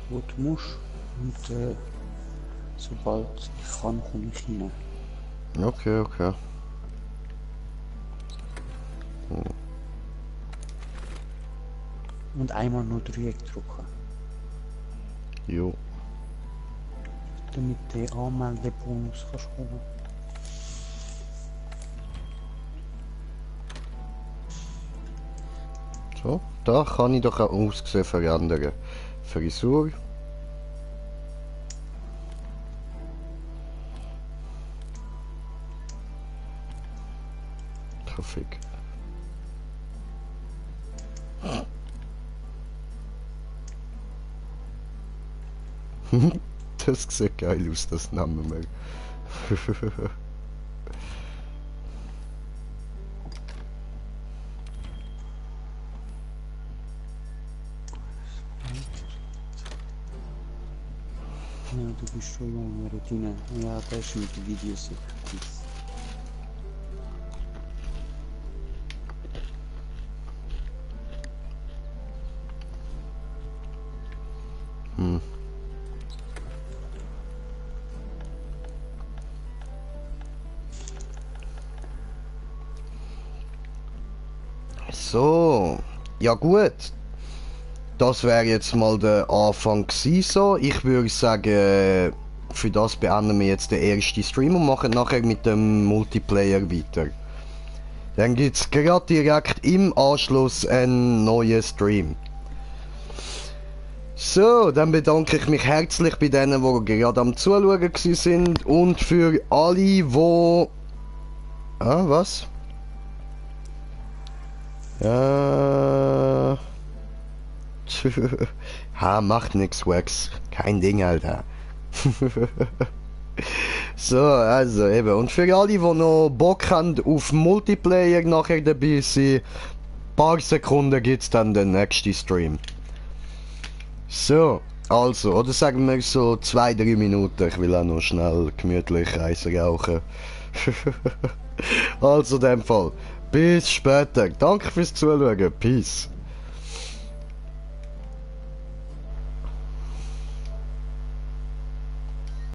[SPEAKER 5] wo du musst. Und sobald ich kann, komme ich rein.
[SPEAKER 1] Okay, okay.
[SPEAKER 5] Und einmal nur Dreieck drücken.
[SPEAKER 1] Jo.
[SPEAKER 5] Damit der Anmeldebonus kannst kommen.
[SPEAKER 1] So, da kann ich doch auch Aussehen verändern. Frisur. Grafik. Das sieht geil aus, das Name mal.
[SPEAKER 5] Ja, du bist schon jung, Retina. Ja, das ist mit den Videos sicher.
[SPEAKER 1] Hm. So, ja gut. Das wäre jetzt mal der Anfang gewesen, so. Ich würde sagen, für das beenden wir jetzt den ersten Stream und machen nachher mit dem Multiplayer weiter. Dann gibt es gerade direkt im Anschluss einen neuen Stream. So, dann bedanke ich mich herzlich bei denen, die gerade am Zuschauen sind und für alle, die... Ah, was? Ha, macht nix, Wax. Kein Ding, Alter. So, also eben. Und für alle, die noch Bock haben auf Multiplayer nachher dabei sind, paar Sekunden gibt's dann den nächsten Stream. So, also, oder sagen wir so 2-3 Minuten. Ich will auch noch schnell gemütlich Reisen rauchen. Also, in dem Fall. Bis später. Danke fürs Zuschauen. Peace.